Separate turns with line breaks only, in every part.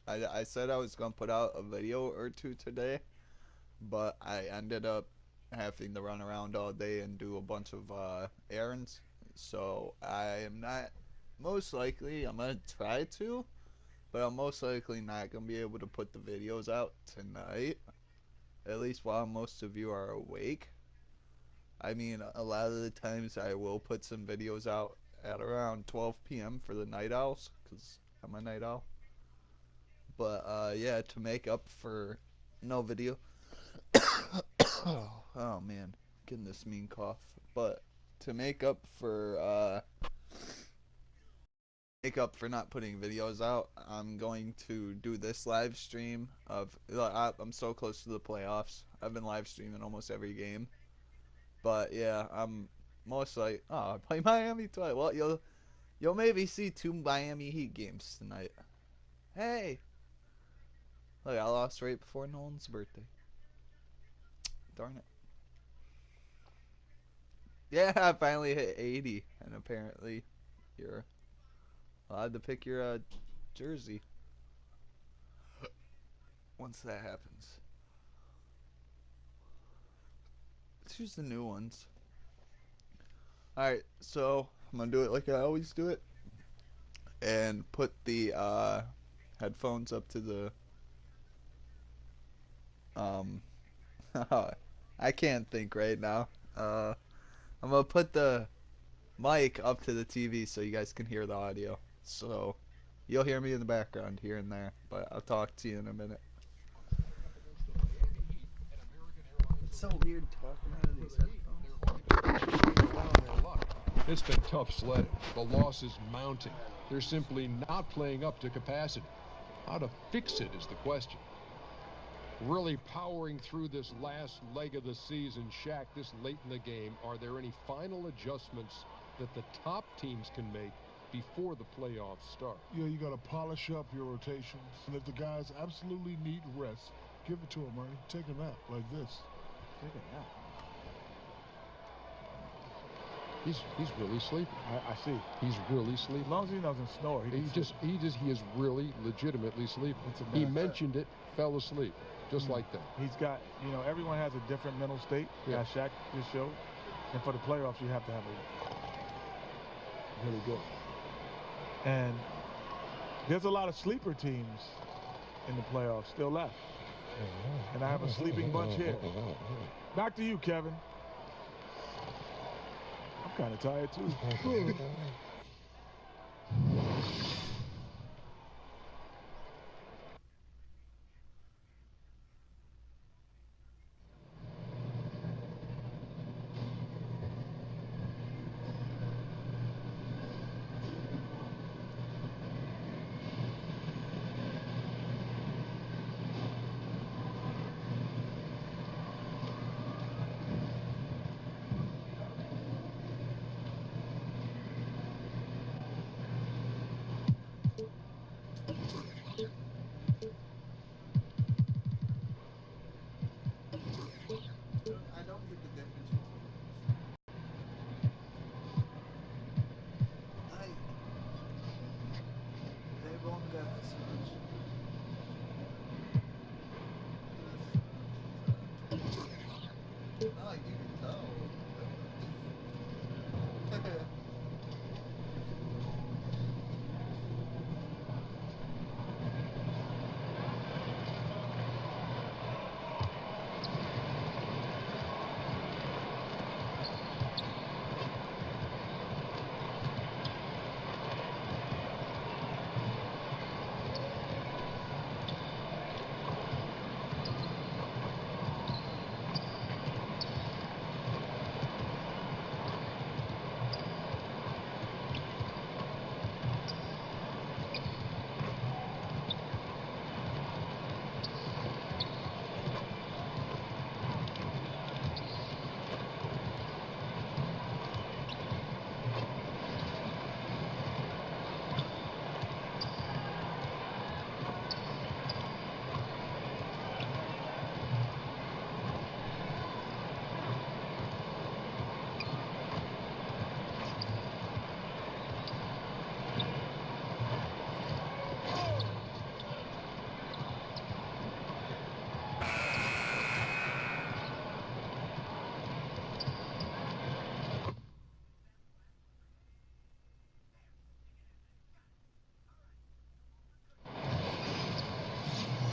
I said I was gonna put out a video or two today, but I ended up having to run around all day and do a bunch of errands. So I am not most likely. I'm gonna try to, but I'm most likely not gonna be able to put the videos out tonight. At least while most of you are awake. I mean, a lot of the times I will put some videos out at around 12 p.m. for the night owls, because I'm a night owl. But yeah, to make up for no video. Oh man, getting this mean cough. But to make up for not putting videos out, I'm going to do this live stream of. I'm so close to the playoffs. I've been live streaming almost every game. But yeah, I'm most like, oh, I play Miami twice. Well, you'll maybe see two Miami Heat games tonight. Hey, look, I lost right before Nolan's birthday. Darn it. Yeah, I finally hit 80, and apparently you're allowed to pick your jersey once that happens. Let's use the new ones. All right, so I'm gonna do it like I always do it, and put the headphones up to the um. I can't think right now. I'm gonna put the mic up to the TV so you guys can hear the audio. So you'll hear me in the background here and there, but I'll talk to you in a minute. It's so weird talking out of these headphones.
It's been tough sledding. The loss is mounting. They're simply not playing up to capacity. How to fix it is the question. Really powering through this last leg of the season, Shaq, this late in the game, are there any final adjustments that the top teams can make before the playoffs start?
Yeah, you got to polish up your rotations. And if the guys absolutely need rest, give it to them, Ernie. Take a nap like this.
Take a nap.
He's really sleeping.
I see.
He's really sleeping.
As long as he doesn't snore,
He is really legitimately sleeping. He mentioned it, fell asleep, just like that.
He's got, everyone has a different mental state. Yeah. As Shaq just showed. And for the playoffs, you have to have it really good. And there's a lot of sleeper teams in the playoffs still left. And I have a sleeping bunch here. Back to you, Kevin. I'm kind of tired, too.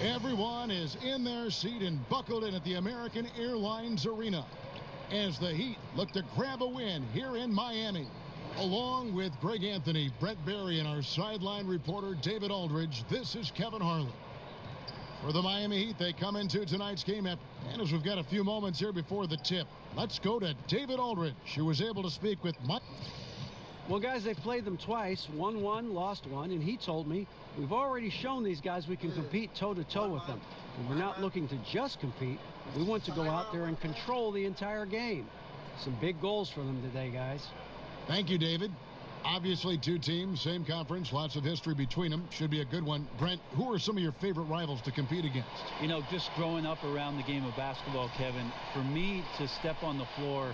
Everyone is in their seat and buckled in at the American Airlines Arena as the Heat look to grab a win here in Miami. Along with Greg Anthony, Brent Barry, and our sideline reporter David Aldridge, this is Kevin Harlan. For the Miami Heat, they come into tonight's game. And as we've got a few moments here before the tip, let's go to David Aldridge, who was able to speak with Mike.
Well, guys, they've played them twice, won one, lost one, and he told me we've already shown these guys we can compete toe-to-toe with them. And we're not looking to just compete. We want to go out there and control the entire game. Some big goals for them today, guys.
Thank you, David. Obviously, two teams, same conference, lots of history between them. Should be a good one. Brent, who are some of your favorite rivals to compete against?
You know, just growing up around the game of basketball, Kevin, for me to step on the floor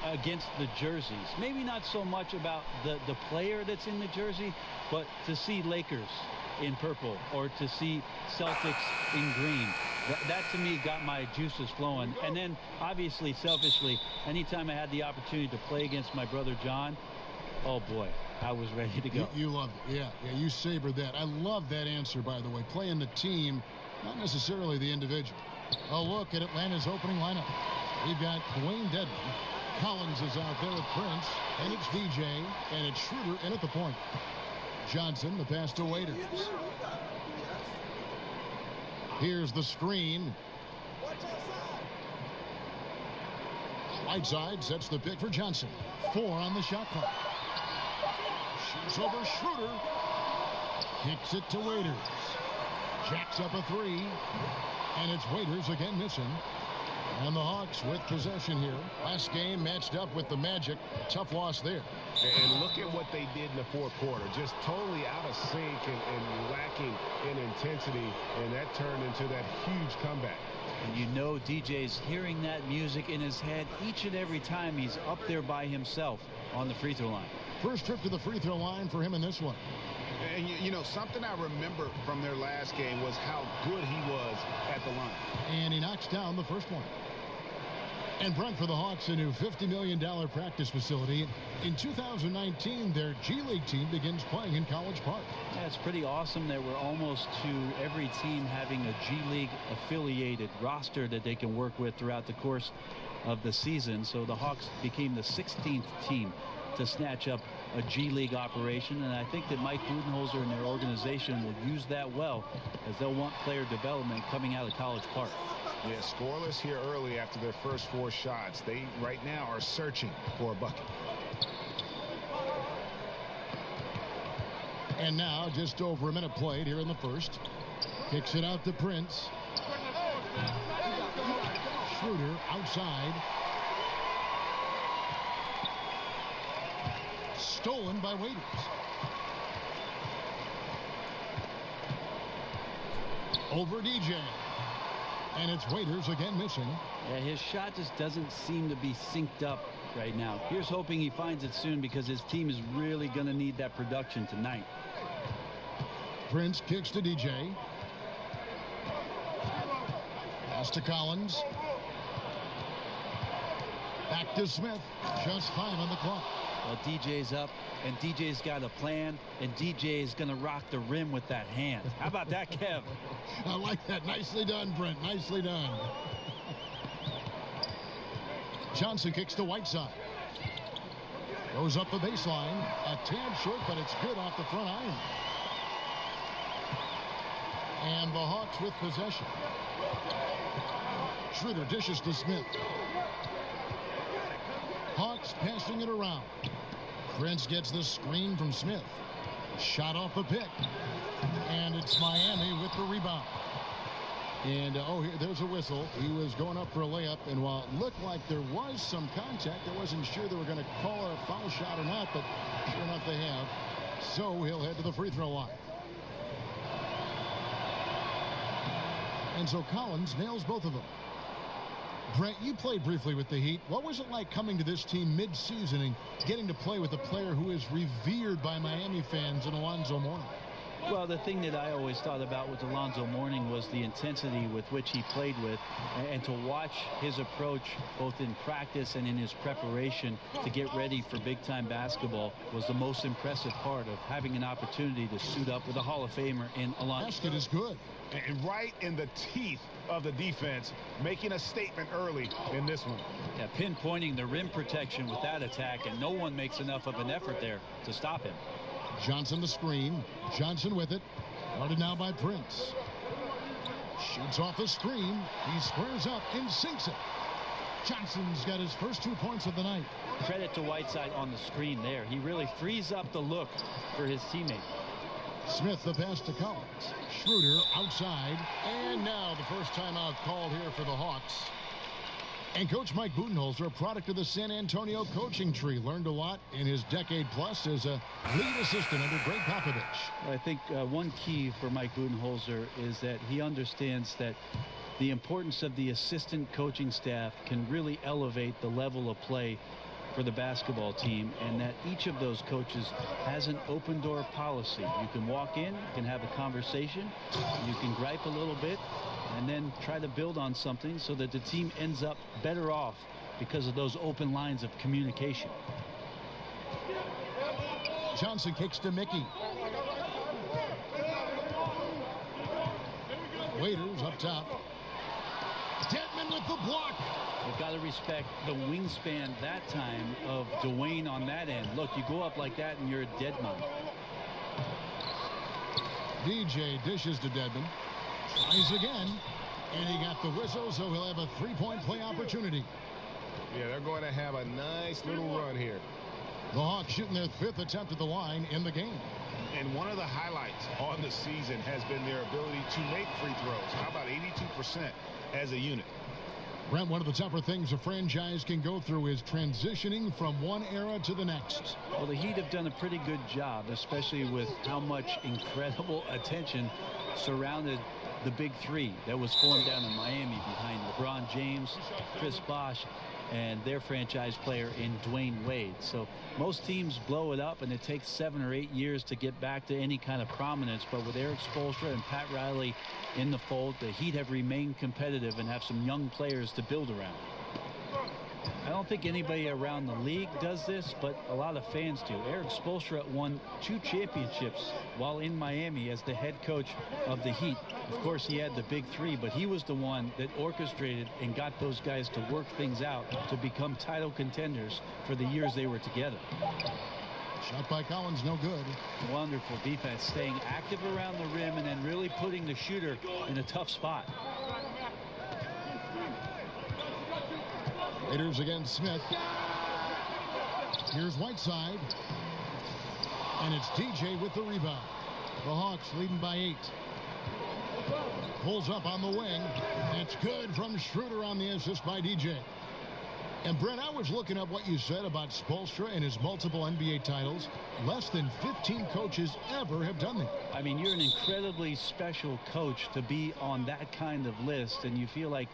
against the jerseys, maybe not so much about the player that's in the jersey, but to see Lakers in purple or to see Celtics in green, that to me got my juices flowing. And then obviously, selfishly, anytime I had the opportunity to play against my brother John, oh boy, I was ready to go.
You loved it. Yeah, you savored that. I love that answer, by the way, playing the team, not necessarily the individual. A look at Atlanta's opening lineup. We've got Dwayne Dedmon. Collins is out there with Prince, and it's DJ, and it's Schroeder in at the point. Johnson, the pass to Waiters. Here's the screen. Whiteside sets the pick for Johnson. 4 on the shot clock. Shoots over Schroeder. Kicks it to Waiters. Jacks up a 3. And it's Waiters again missing. And the Hawks with possession here. Last game matched up with the Magic. Tough loss there.
And look at what they did in the fourth quarter. Just totally out of sync and lacking in intensity. And that turned into that huge comeback.
And you know DJ's hearing that music in his head each and every time he's up there by himself on the free throw line.
First trip to the free throw line for him in this one.
And you know, something I remember from their last game was how good he was at the line.
And he knocks down the first one. And Brent, for the Hawks, a new $50 million practice facility. In 2019, their G League team begins playing in College Park.
Yeah, it's pretty awesome that we're almost to every team having a G League affiliated roster that they can work with throughout the course of the season. So the Hawks became the 16th team to snatch up a G League operation, and I think that Mike Budenholzer and their organization will use that well, as they'll want player development coming out of College Park.
Yeah, scoreless here early after their first 4 shots. They right now are searching for a bucket.
And now just over a minute played here in the first. Kicks it out to Prince. Schroeder outside. Stolen by Waiters. Over DJ. And it's Waiters again missing.
Yeah, his shot just doesn't seem to be synced up right now. Here's hoping he finds it soon, because his team is really going to need that production tonight.
Prince kicks to DJ. Pass to Collins. Back to Smith. Just 5 on the clock.
Well, DJ's up, and DJ's got a plan, and DJ is going to rock the rim with that hand. How about that, Kev?
I like that. Nicely done, Brent. Nicely done. Johnson kicks to Whiteside. Goes up the baseline. A tad short, but it's good off the front iron. And the Hawks with possession. Schroeder dishes to Smith. Hawks passing it around. Prince gets the screen from Smith. Shot off the pick. And it's Miami with the rebound. And, here, there's a whistle. He was going up for a layup, and while it looked like there was some contact, I wasn't sure they were going to call it a foul shot or not, but sure enough they have. So he'll head to the free throw line. And so Collins nails both of them. Brent, you played briefly with the Heat. What was it like coming to this team mid-season and getting to play with a player who is revered by Miami fans in Alonzo Mourning?
Well, the thing that I always thought about with Alonzo Mourning was the intensity with which he played with, and to watch his approach both in practice and in his preparation to get ready for big-time basketball was the most impressive part of having an opportunity to suit up with a Hall of Famer in Alonzo.
Basket is good.
And right in the teeth of the defense, making a statement early in this one.
Yeah, pinpointing the rim protection with that attack, and no one makes enough of an effort there to stop him.
Johnson the screen. Johnson with it. Guarded now by Prince. Shoots off the screen. He squares up and sinks it. Johnson's got his first 2 points of the night.
Credit to Whiteside on the screen there. He really frees up the look for his teammate.
Smith the pass to Collins. Schroeder outside. And now the first timeout called here for the Hawks. And Coach Mike Budenholzer, a product of the San Antonio coaching tree, learned a lot in his decade plus as a lead assistant under Greg Popovich.
I think one key for Mike Budenholzer is that he understands that the importance of the assistant coaching staff can really elevate the level of play for the basketball team, and that each of those coaches has an open door policy. You can walk in, you can have a conversation, you can gripe a little bit, and then try to build on something so that the team ends up better off because of those open lines of communication.
Johnson kicks to Mickey. Waiters up top. Dedmon with the block.
You've got to respect the wingspan that time of Dwayne on that end. Look, you go up like that and you're a dead man.
DJ dishes to Dedmon. Tries again. And he got the whistle, so he'll have a three-point play opportunity.
Yeah, they're going to have a nice little run here.
The Hawks shooting their 5th attempt at the line in the game.
And one of the highlights on the season has been their ability to make free throws. How about 82% as a unit?
Brent, one of the tougher things a franchise can go through is transitioning from one era to the next.
Well, the Heat have done a pretty good job, especially with how much incredible attention surrounded the big three that was formed down in Miami behind LeBron James, Chris Bosh, and their franchise player in Dwayne Wade. So most teams blow it up, and it takes 7 or 8 years to get back to any kind of prominence. But with Erik Spoelstra and Pat Riley in the fold, the Heat have remained competitive and have some young players to build around. I don't think anybody around the league does this, but a lot of fans do. Erik Spoelstra won 2 championships while in Miami as the head coach of the Heat. Of course, he had the big three, but he was the one that orchestrated and got those guys to work things out to become title contenders for the years they were together.
Shot by Collins, no good.
Wonderful defense, staying active around the rim and then really putting the shooter in a tough spot.
Raiders against Smith. Here's Whiteside. And it's DJ with the rebound. The Hawks leading by 8. Pulls up on the wing. It's good from Schroeder on the assist by DJ. And Brent, I was looking up what you said about Spoelstra and his multiple NBA titles. Less than 15 coaches ever have done that.
I mean, you're an incredibly special coach to be on that kind of list, and you feel like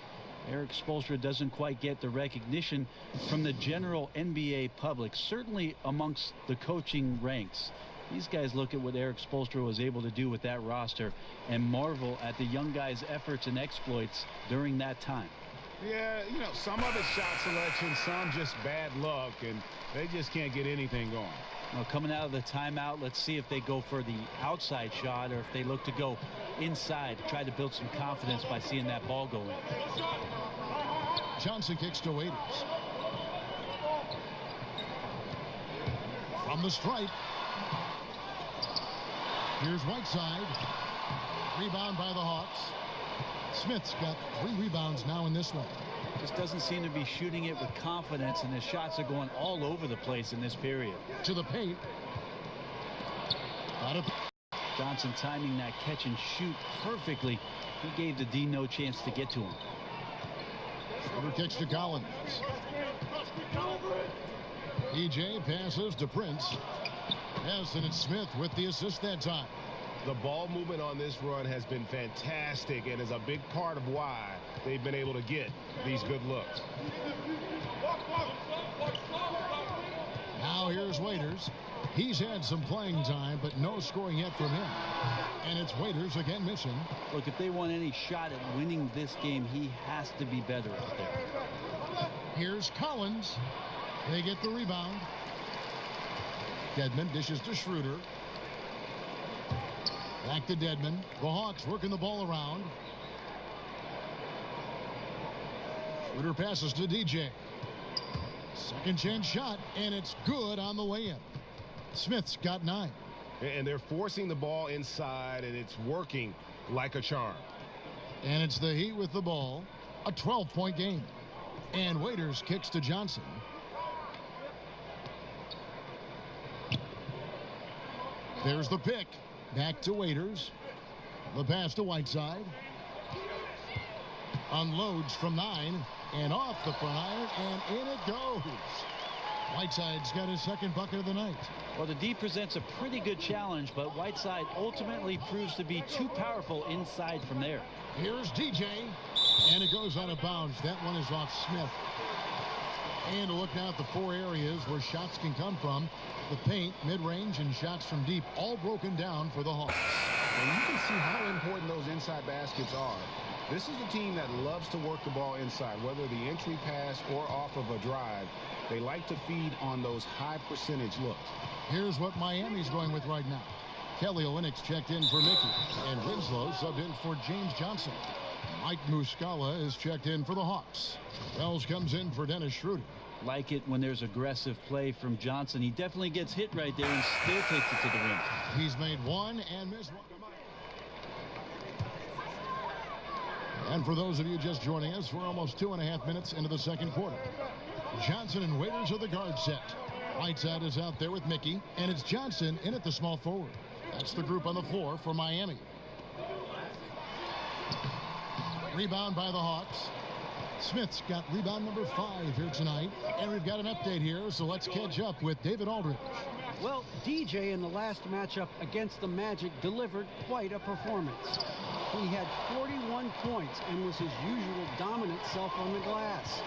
Erik Spoelstra doesn't quite get the recognition from the general NBA public, certainly amongst the coaching ranks. These guys look at what Erik Spoelstra was able to do with that roster and marvel at the young guys' efforts and exploits during that time.
Yeah, you know, some of it's shot selection, some just bad luck, and they just can't get anything going.
Well, coming out of the timeout, let's see if they go for the outside shot or if they look to go inside, try to build some confidence by seeing that ball go in.
Johnson kicks to Waiters. From the stripe. Here's Whiteside. Rebound by the Hawks. Smith's got 3 rebounds now in this one.
Just doesn't seem to be shooting it with confidence, and his shots are going all over the place in this period.
To the paint.
Johnson timing that catch and shoot perfectly. He gave the D no chance to get to him.
Schroeder kicks to Collins. DJ passes to Prince. Yes, and it's Smith with the assist that time.
The ball movement on this run has been fantastic and is a big part of why they've been able to get these good looks.
Now here's Waiters. He's had some playing time, but no scoring yet from him. And it's Waiters again missing.
Look, if they want any shot at winning this game, he has to be better out there.
Here's Collins. They get the rebound. Dedmon dishes to Schroeder. Back to Dedmon. The Hawks working the ball around. Schroeder passes to DJ. Second chance shot, and it's good on the way in. Smith's got 9.
And they're forcing the ball inside, and it's working like a charm.
And it's the Heat with the ball. A 12-point game. And Waiters kicks to Johnson. There's the pick. Back to Waiters. The pass to Whiteside. Unloads from 9. And off the front iron. And in it goes. Whiteside's got his second bucket of the night.
Well, the D presents a pretty good challenge, but Whiteside ultimately proves to be too powerful inside from there.
Here's DJ. And it goes out of bounds. That one is off Smith. And to look now at the 4 areas where shots can come from. The paint, mid-range, and shots from deep, all broken down for the Hawks.
And you can see how important those inside baskets are. This is a team that loves to work the ball inside, whether the entry pass or off of a drive. They like to feed on those high percentage looks.
Here's what Miami's going with right now. Kelly Olynyk's checked in for Mickey, and Winslow subbed in for James Johnson. Mike Muscala is checked in for the Hawks. Wells comes in for Dennis Schroeder.
Like it when there's aggressive play from Johnson. He definitely gets hit right there and still takes it to the rim.
He's made 1 and missed 1. And for those of you just joining us, we're almost 2.5 minutes into the second quarter. Johnson and Waiters are the guard set. Whiteside is out there with Mickey, and it's Johnson in at the small forward. That's the group on the floor for Miami. Rebound by the Hawks. Smith's got rebound number 5 here tonight. And we've got an update here, so let's catch up with David Aldridge.
Well, DJ in the last matchup against the Magic delivered quite a performance. He had 41 points and was his usual dominant self on the glass.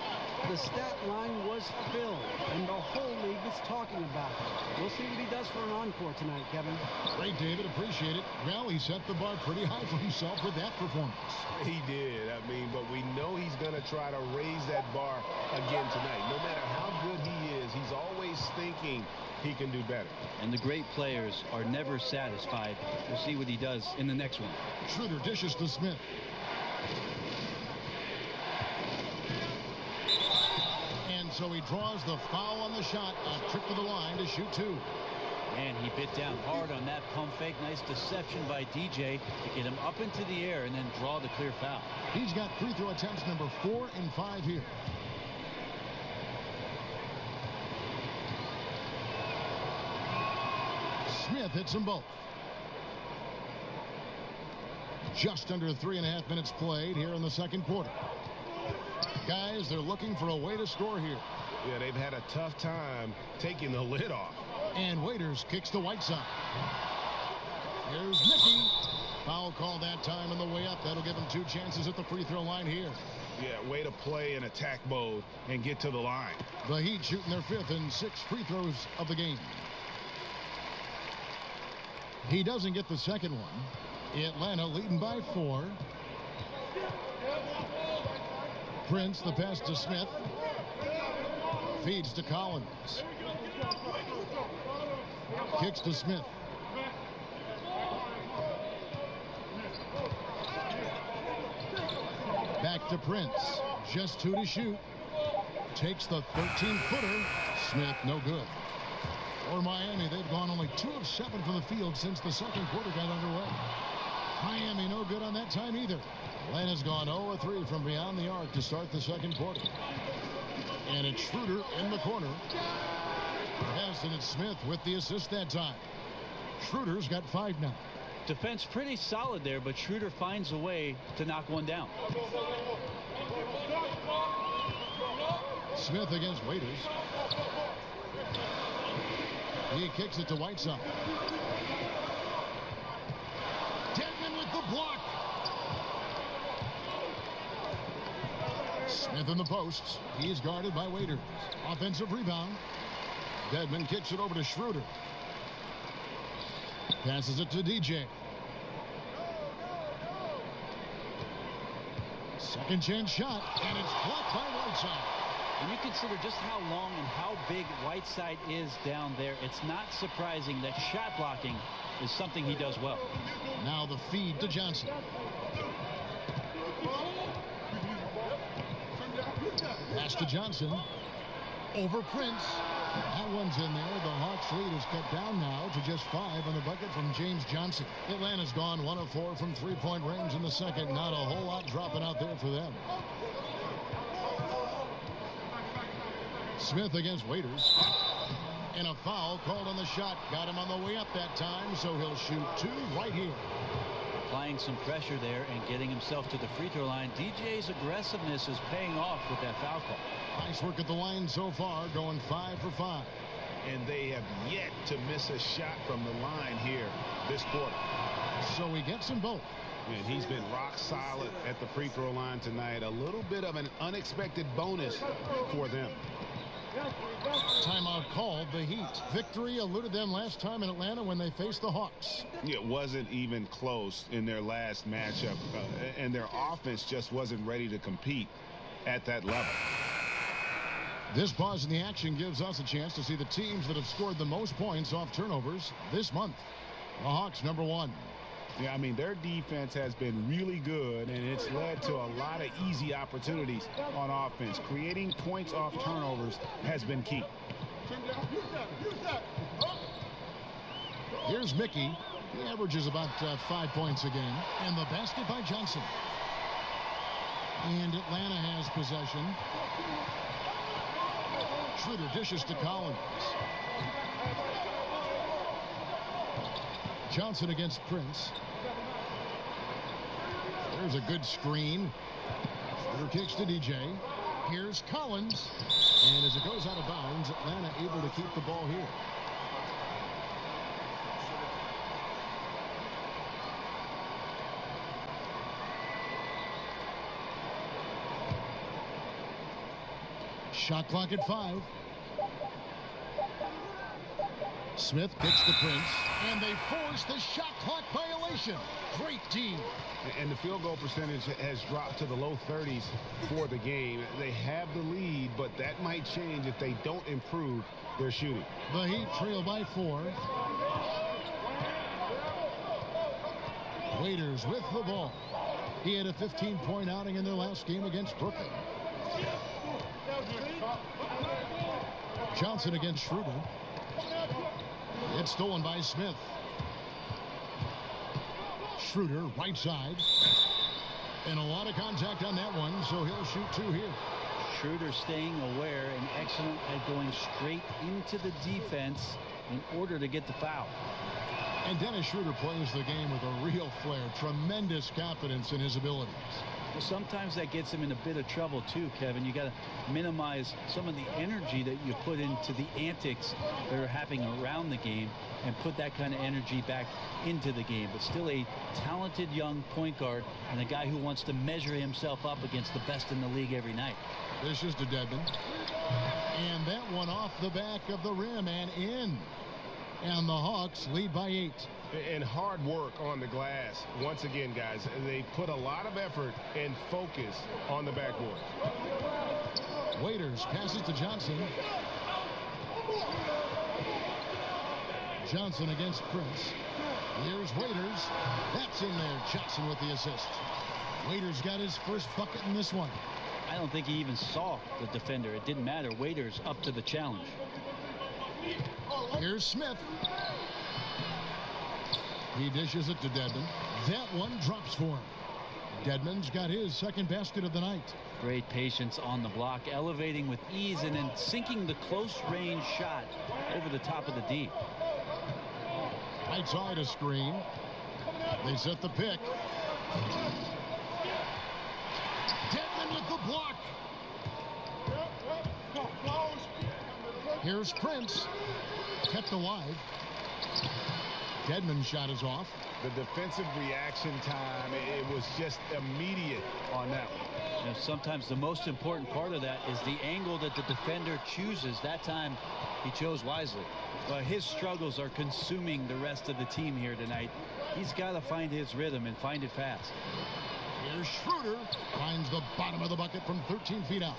The stat line was filled, and the whole league is talking about it. We'll see what he does for an encore tonight, Kevin.
Great, David. Appreciate it. Well, he set the bar pretty high for himself with that performance.
He did. I mean, but we know he's going to try to raise that bar again tonight. No matter how good he is, he's always thinking he can do better.
And the great players are never satisfied. We'll see what he does in the next one.
Schroeder dishes to Smith. And so he draws the foul on the shot. A trip to the line to shoot 2.
And he bit down hard on that pump fake. Nice deception by DJ to get him up into the air and then draw the clear foul.
He's got free throw attempts number 4 and 5 here. Smith hits them both. Just under 3.5 minutes played here in the second quarter. Guys, they're looking for a way to score here.
Yeah, they've had a tough time taking the lid off.
And Waiters kicks to Whiteside. Here's Mickey. Foul call that time on the way up. That'll give him 2 chances at the free throw line here.
Yeah, way to play in attack mode and get to the line.
The Heat shooting their 5th and 6th free throws of the game. He doesn't get the second one. Atlanta leading by 4. Prince, the pass to Smith. Feeds to Collins. Kicks to Smith. Back to Prince. Just 2 to shoot. Takes the 13-footer. Smith, no good. For Miami, they've gone only 2 of 7 from the field since the second quarter got underway. Miami no good on that time either. Atlanta's gone 0 of 3 from beyond the arc to start the second quarter. And it's Schroeder in the corner. Yes, and it's Smith with the assist that time. Schroeder's got 5 now.
Defense pretty solid there, but Schroeder finds a way to knock one down.
Smith against Waiters. He kicks it to Whiteside. Dedmon with the block. Smith in the posts. He's guarded by Waiters. Offensive rebound. Dedmon kicks it over to Schroeder. Passes it to DJ. Second chance shot, and it's blocked by Whiteside.
When you consider just how long and how big Whiteside is down there, it's not surprising that shot blocking is something he does well.
Now the feed to Johnson. Pass to Johnson. Over Prince. That one's in there. The Hawks lead is cut down now to just 5 on the bucket from James Johnson. Atlanta's gone 1 of 4 from three-point range in the second. Not a whole lot dropping out there for them. Smith against Waiters. And a foul called on the shot. Got him on the way up that time, so he'll shoot 2 right here.
Applying some pressure there and getting himself to the free throw line. DJ's aggressiveness is paying off with that foul call.
Nice work at the line so far, going 5 for 5.
And they have yet to miss a shot from the line here this quarter.
So he gets them both.
And he's been rock solid at the free throw line tonight. A little bit of an unexpected bonus for them.
Timeout called. The Heat. Victory eluded them last time in Atlanta when they faced the Hawks.
It wasn't even close in their last matchup, and their offense just wasn't ready to compete at that level.
This pause in the action gives us a chance to see the teams that have scored the most points off turnovers this month. The Hawks, number 1.
Yeah, I mean, their defense has been really good, and it's led to a lot of easy opportunities on offense. Creating points off turnovers has been key.
Here's Mickey. He averages about 5 points a game. And the basket by Johnson. And Atlanta has possession. Schroeder dishes to Collins. Johnson against Prince. There's a good screen. Schroeder kicks to DJ. Here's Collins. And as it goes out of bounds, Atlanta able to keep the ball here. Shot clock at 5. Smith kicks to Prince, and they force the shot clock violation. Great team.
And the field goal percentage has dropped to the low 30s for the game. They have the lead, but that might change if they don't improve their shooting.
The Heat trail by 4. Waiters with the ball. He had a 15-point outing in their last game against Brooklyn. Johnson against Schroeder. It's stolen by Smith. Schroeder, right side. And a lot of contact on that one, so he'll shoot 2 here.
Schroeder staying aware and excellent at going straight into the defense in order to get the foul.
And Dennis Schroeder plays the game with a real flair. Tremendous confidence in his abilities.
Well, sometimes that gets him in a bit of trouble too, Kevin. You got to minimize some of the energy that you put into the antics that are happening around the game and put that kind of energy back into the game. But still a talented young point guard and a guy who wants to measure himself up against the best in the league every night.
This is to Dedmon. And that one off the back of the rim and in. And the Hawks lead by 8.
And hard work on the glass. Once again, guys, they put a lot of effort and focus on the backboard.
Waiters passes to Johnson. Johnson against Prince. Here's Waiters. That's in there. Johnson with the assist. Waiters got his first bucket in this one.
I don't think he even saw the defender. It didn't matter. Waiters up to the challenge.
Here's Smith. He dishes it to Dedmon. That one drops for him. Dedmon's got his second basket of the night.
Great patience on the block, elevating with ease and then sinking the close range shot over the top of the D.
Right side a screen. They set the pick. Dedmon with the block. Here's Prince. Kept alive. Dedmon's shot is off.
The defensive reaction time, it was just immediate on that one.
You know, sometimes the most important part of that is the angle that the defender chooses. That time he chose wisely. But his struggles are consuming the rest of the team here tonight. He's got to find his rhythm and find it fast.
Here's Schroeder. Finds the bottom of the bucket from 13 feet out.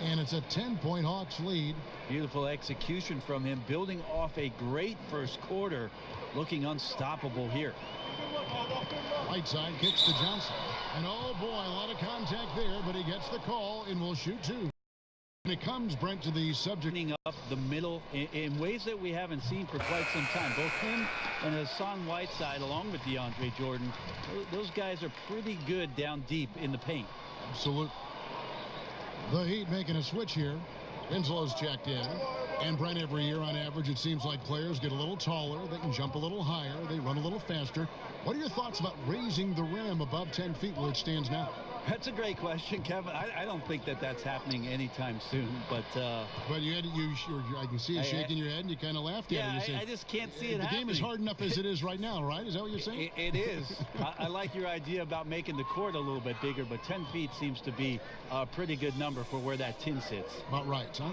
And it's a 10-point Hawks lead.
Beautiful execution from him, building off a great first quarter, looking unstoppable here.
Whiteside kicks to Johnson. And oh boy, a lot of contact there, but he gets the call and will shoot two. And it comes, Brent, to the subject.
Up the middle in ways that we haven't seen for quite some time. Both him and Hassan Whiteside, along with DeAndre Jordan, those guys are pretty good down deep in the paint.
Absolutely. The Heat making a switch here. Winslow's checked in. And Brent, every year on average, it seems like players get a little taller. They can jump a little higher. They run a little faster. What are your thoughts about raising the rim above 10 feet where it stands now?
That's a great question, Kevin. I don't think that's happening anytime soon. But
I can see you shaking your head and you kind of laughed at it.
I just can't see it
happening. The game is hard enough as it is right now, right? Is that what you're saying?
It is. I like your idea about making the court a little bit bigger, but 10 feet seems to be a pretty good number for where that tin sits.
About right, huh?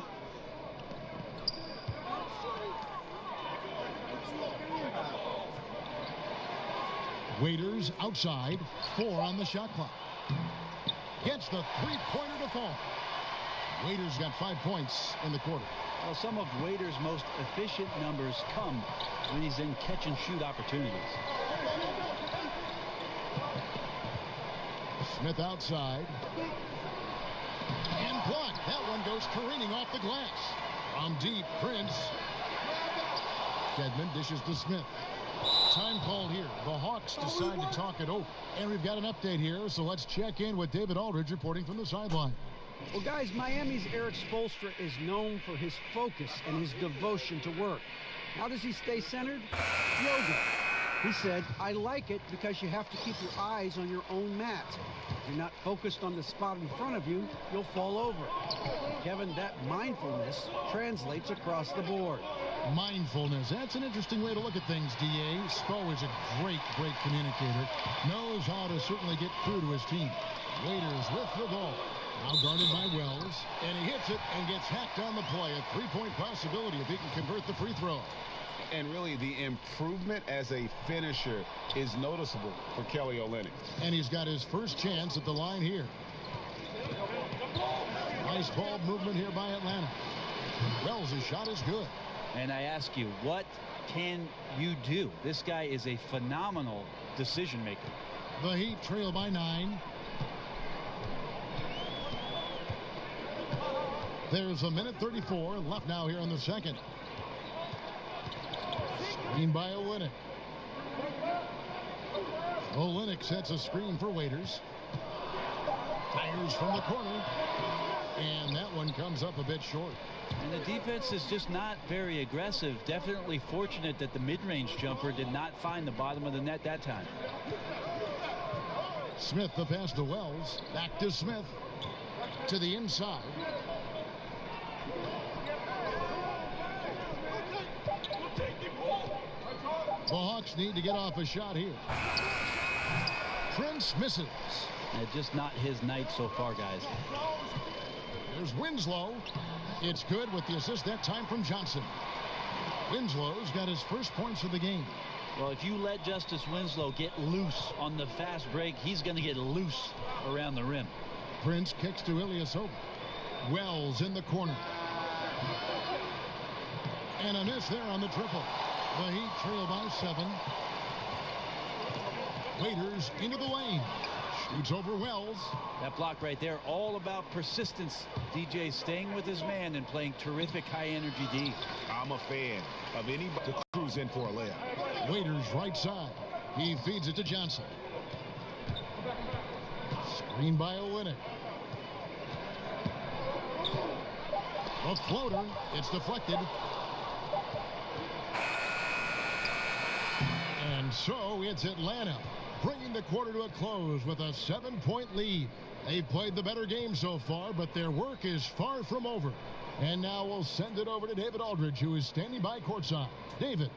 Waiters outside, 4 on the shot clock. Gets the three-pointer to fall. Waiters got 5 points in the quarter.
Well, some of Waiters' most efficient numbers come when he's in catch-and-shoot opportunities.
Smith outside. And blocked. That one goes careening off the glass. From deep, Prince. Dedmon dishes to Smith. Time called here. The Hawks decide to talk it over. And we've got an update here, so let's check in with David Aldridge reporting from the sideline.
Well, guys, Miami's Eric Spoelstra is known for his focus and his devotion to work. How does he stay centered? Yoga. He said, I like it because you have to keep your eyes on your own mat. If you're not focused on the spot in front of you, you'll fall over. Kevin, that mindfulness translates across the board.
Mindfulness. That's an interesting way to look at things, D.A. Spo is a great communicator. Knows how to certainly get through to his team. Waiters with the ball. Now guarded by Wells. And he hits it and gets hacked on the play. A three-point possibility if he can convert the free throw.
And really, the improvement as a finisher is noticeable for Kelly Olynyk.
And he's got his first chance at the line here. Nice ball movement here by Atlanta. Wells' shot is good.
And I ask you, what can you do? This guy is a phenomenal decision maker.
The Heat trail by 9. There's a minute 34 left now here in the second. Screen by Olynyk. Olynyk sets a screen for Waiters. Fires from the corner. And that one comes up a bit short.
And the defense is just not very aggressive. Definitely fortunate that the mid-range jumper did not find the bottom of the net that time.
Smith the pass to Wells. Back to Smith. To the inside. The Hawks need to get off a shot here. Prince misses.
Just not his night so far, guys.
There's Winslow. It's good with the assist that time from Johnson. Winslow's got his first points of the game.
Well, if you let Justice Winslow get loose on the fast break, he's going to get loose around the rim.
Prince kicks to Ilyasova. Wells in the corner. And a miss there on the triple. The Heat trail by 7. Waiters into the lane. Shoots over Wells.
That block right there, all about persistence. DJ staying with his man and playing terrific high-energy D.
I'm a fan of anybody to cruise in for a layup.
Waiters right side. He feeds it to Johnson. Screen by Olynyk. A floater. It's deflected. And so it's Atlanta bringing the quarter to a close with a 7-point lead. They've played the better game so far, but their work is far from over. And now we'll send it over to David Aldridge, who is standing by courtside. David.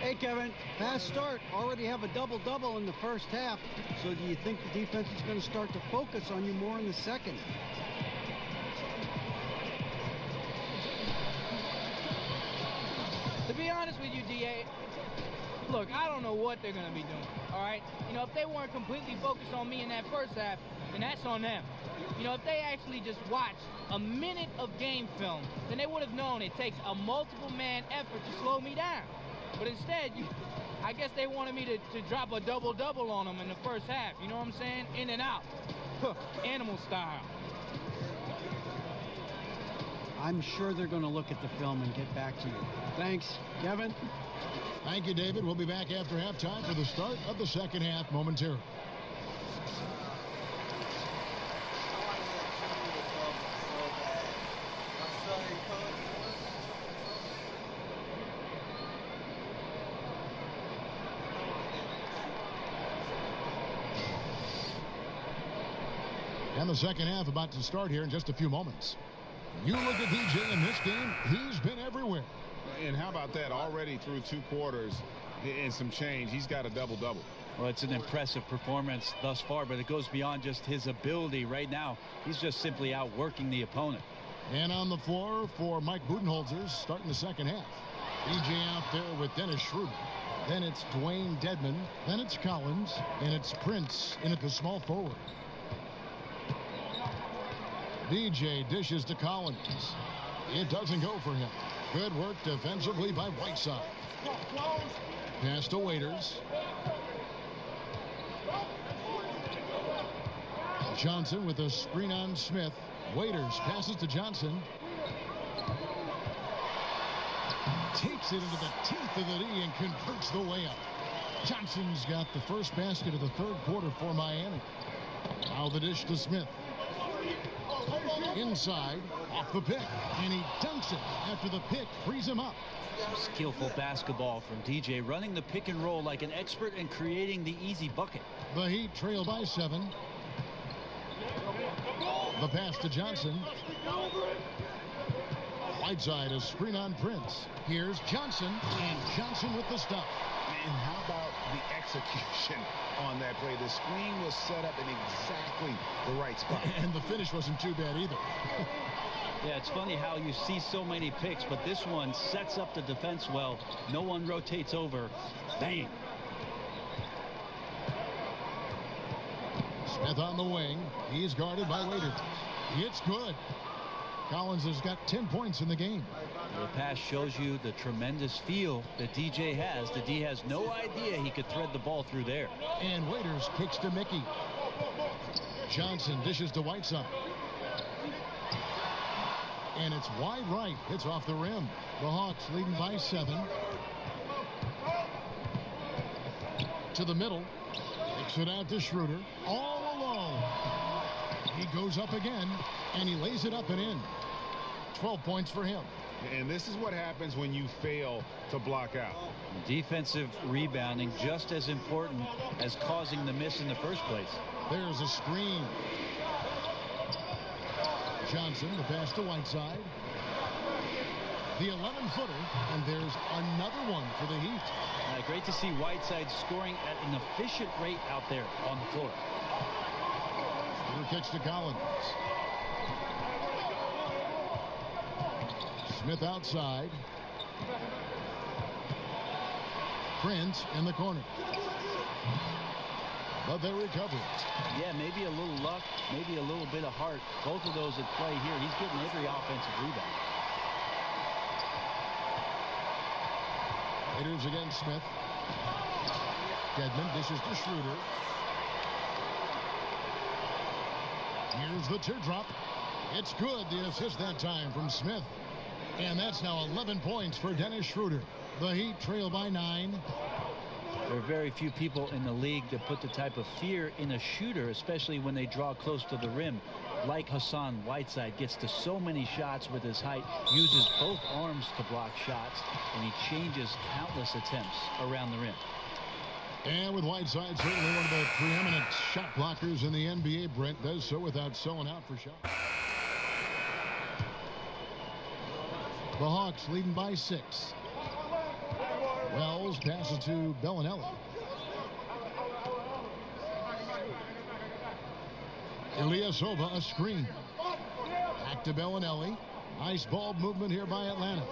Hey, Kevin, fast start. Already have a double-double in the first half. So do you think the defense is going to start to focus on you more in the second?
To be honest with you, D.A., look, I don't know what they're going to be doing, all right? You know, if they weren't completely focused on me in that first half, then that's on them. You know, if they actually just watched a minute of game film, then they would have known it takes a multiple-man effort to slow me down. But instead, I guess they wanted me to drop a double-double on them in the first half. You know what I'm saying? In and out. Animal style.
I'm sure they're going to look at the film and get back to you. Thanks, Kevin.
Thank you, David. We'll be back after halftime for the start of the second half momentarily. And the second half about to start here in just a few moments. You look at DJ in this game, he's been everywhere.
And how about that? Already through 2 quarters and some change, he's got a double-double.
Well, it's an impressive performance thus far, but it goes beyond just his ability. Right now, he's just simply outworking the opponent.
And on the floor for Mike Budenholzer starting the second half. DJ out there with Dennis Schroeder. Then it's Dwayne Dedman. Then it's Collins. And it's Prince in at the small forward. DJ dishes to Collins. It doesn't go for him. Good work defensively by Whiteside. Pass to Waiters. Johnson with a screen on Smith. Waiters passes to Johnson. Takes it into the teeth of the D and converts the way up. Johnson's got the first basket of the third quarter for Miami. Now the dish to Smith. Inside, off the pick, and he dunks it after the pick frees him up.
Some skillful basketball from DJ, running the pick and roll like an expert and creating the easy bucket.
The Heat trail by 7. The pass to Johnson. Whiteside, a screen on Prince. Here's Johnson, and Johnson with the stop.
And how about the execution on that play? The screen was set up in exactly the right spot.
And the finish wasn't too bad either.
Yeah, it's funny how you see so many picks, but this one sets up the defense well. No one rotates over. Bang.
Smith on the wing. He's guarded by Waiters. It's good. Collins has got 10 points in the game.
The pass shows you the tremendous feel that DJ has. The D has no idea he could thread the ball through there.
And Waiters kicks to Mickey. Johnson dishes to Whiteside. And it's wide right. It's off the rim. The Hawks leading by 7. To the middle. Kicks it out to Schroeder. All alone. He goes up again, and he lays it up and in. 12 points for him.
And this is what happens when you fail to block out.
Defensive rebounding just as important as causing the miss in the first place.
There's a screen. Johnson, the pass to Whiteside. The 11-footer, and there's another one for the Heat.
Great to see Whiteside scoring at an efficient rate out there on the floor.
Kicks to Collins. Smith outside. Prince in the corner. But they recover it.
Yeah, maybe a little luck, maybe a little bit of heart. Both of those at play here. He's getting every offensive rebound.
Waiters against Smith. Dedman dishes to Schroeder. Here's the teardrop. It's good. The assist that time from Smith. And that's now 11 points for Dennis Schroeder. The Heat trail by 9.
There are very few people in the league that put the type of fear in a shooter, especially when they draw close to the rim. Like Hassan Whiteside, gets to so many shots with his height, uses both arms to block shots, and he changes countless attempts around the rim.
And with Whiteside, certainly one of the preeminent shot blockers in the NBA, Brent does so without selling out for shots. The Hawks leading by 6. Wells passes to Bellinelli. Ilyasova a screen. Back to Bellinelli. Nice ball movement here by Atlanta.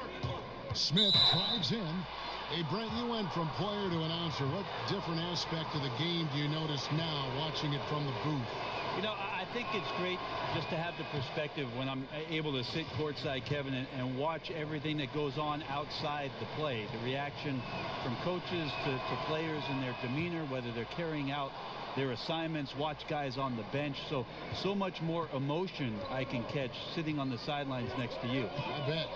Smith drives in. Hey, Brent, you went from player to announcer. What different aspect of the game do you notice now watching it from the booth?
You know, I think it's great just to have the perspective when I'm able to sit courtside, Kevin, and watch everything that goes on outside the play. The reaction from coaches to players and their demeanor, whether they're carrying out their assignments, watch guys on the bench. So much more emotion I can catch sitting on the sidelines next to you.
I bet.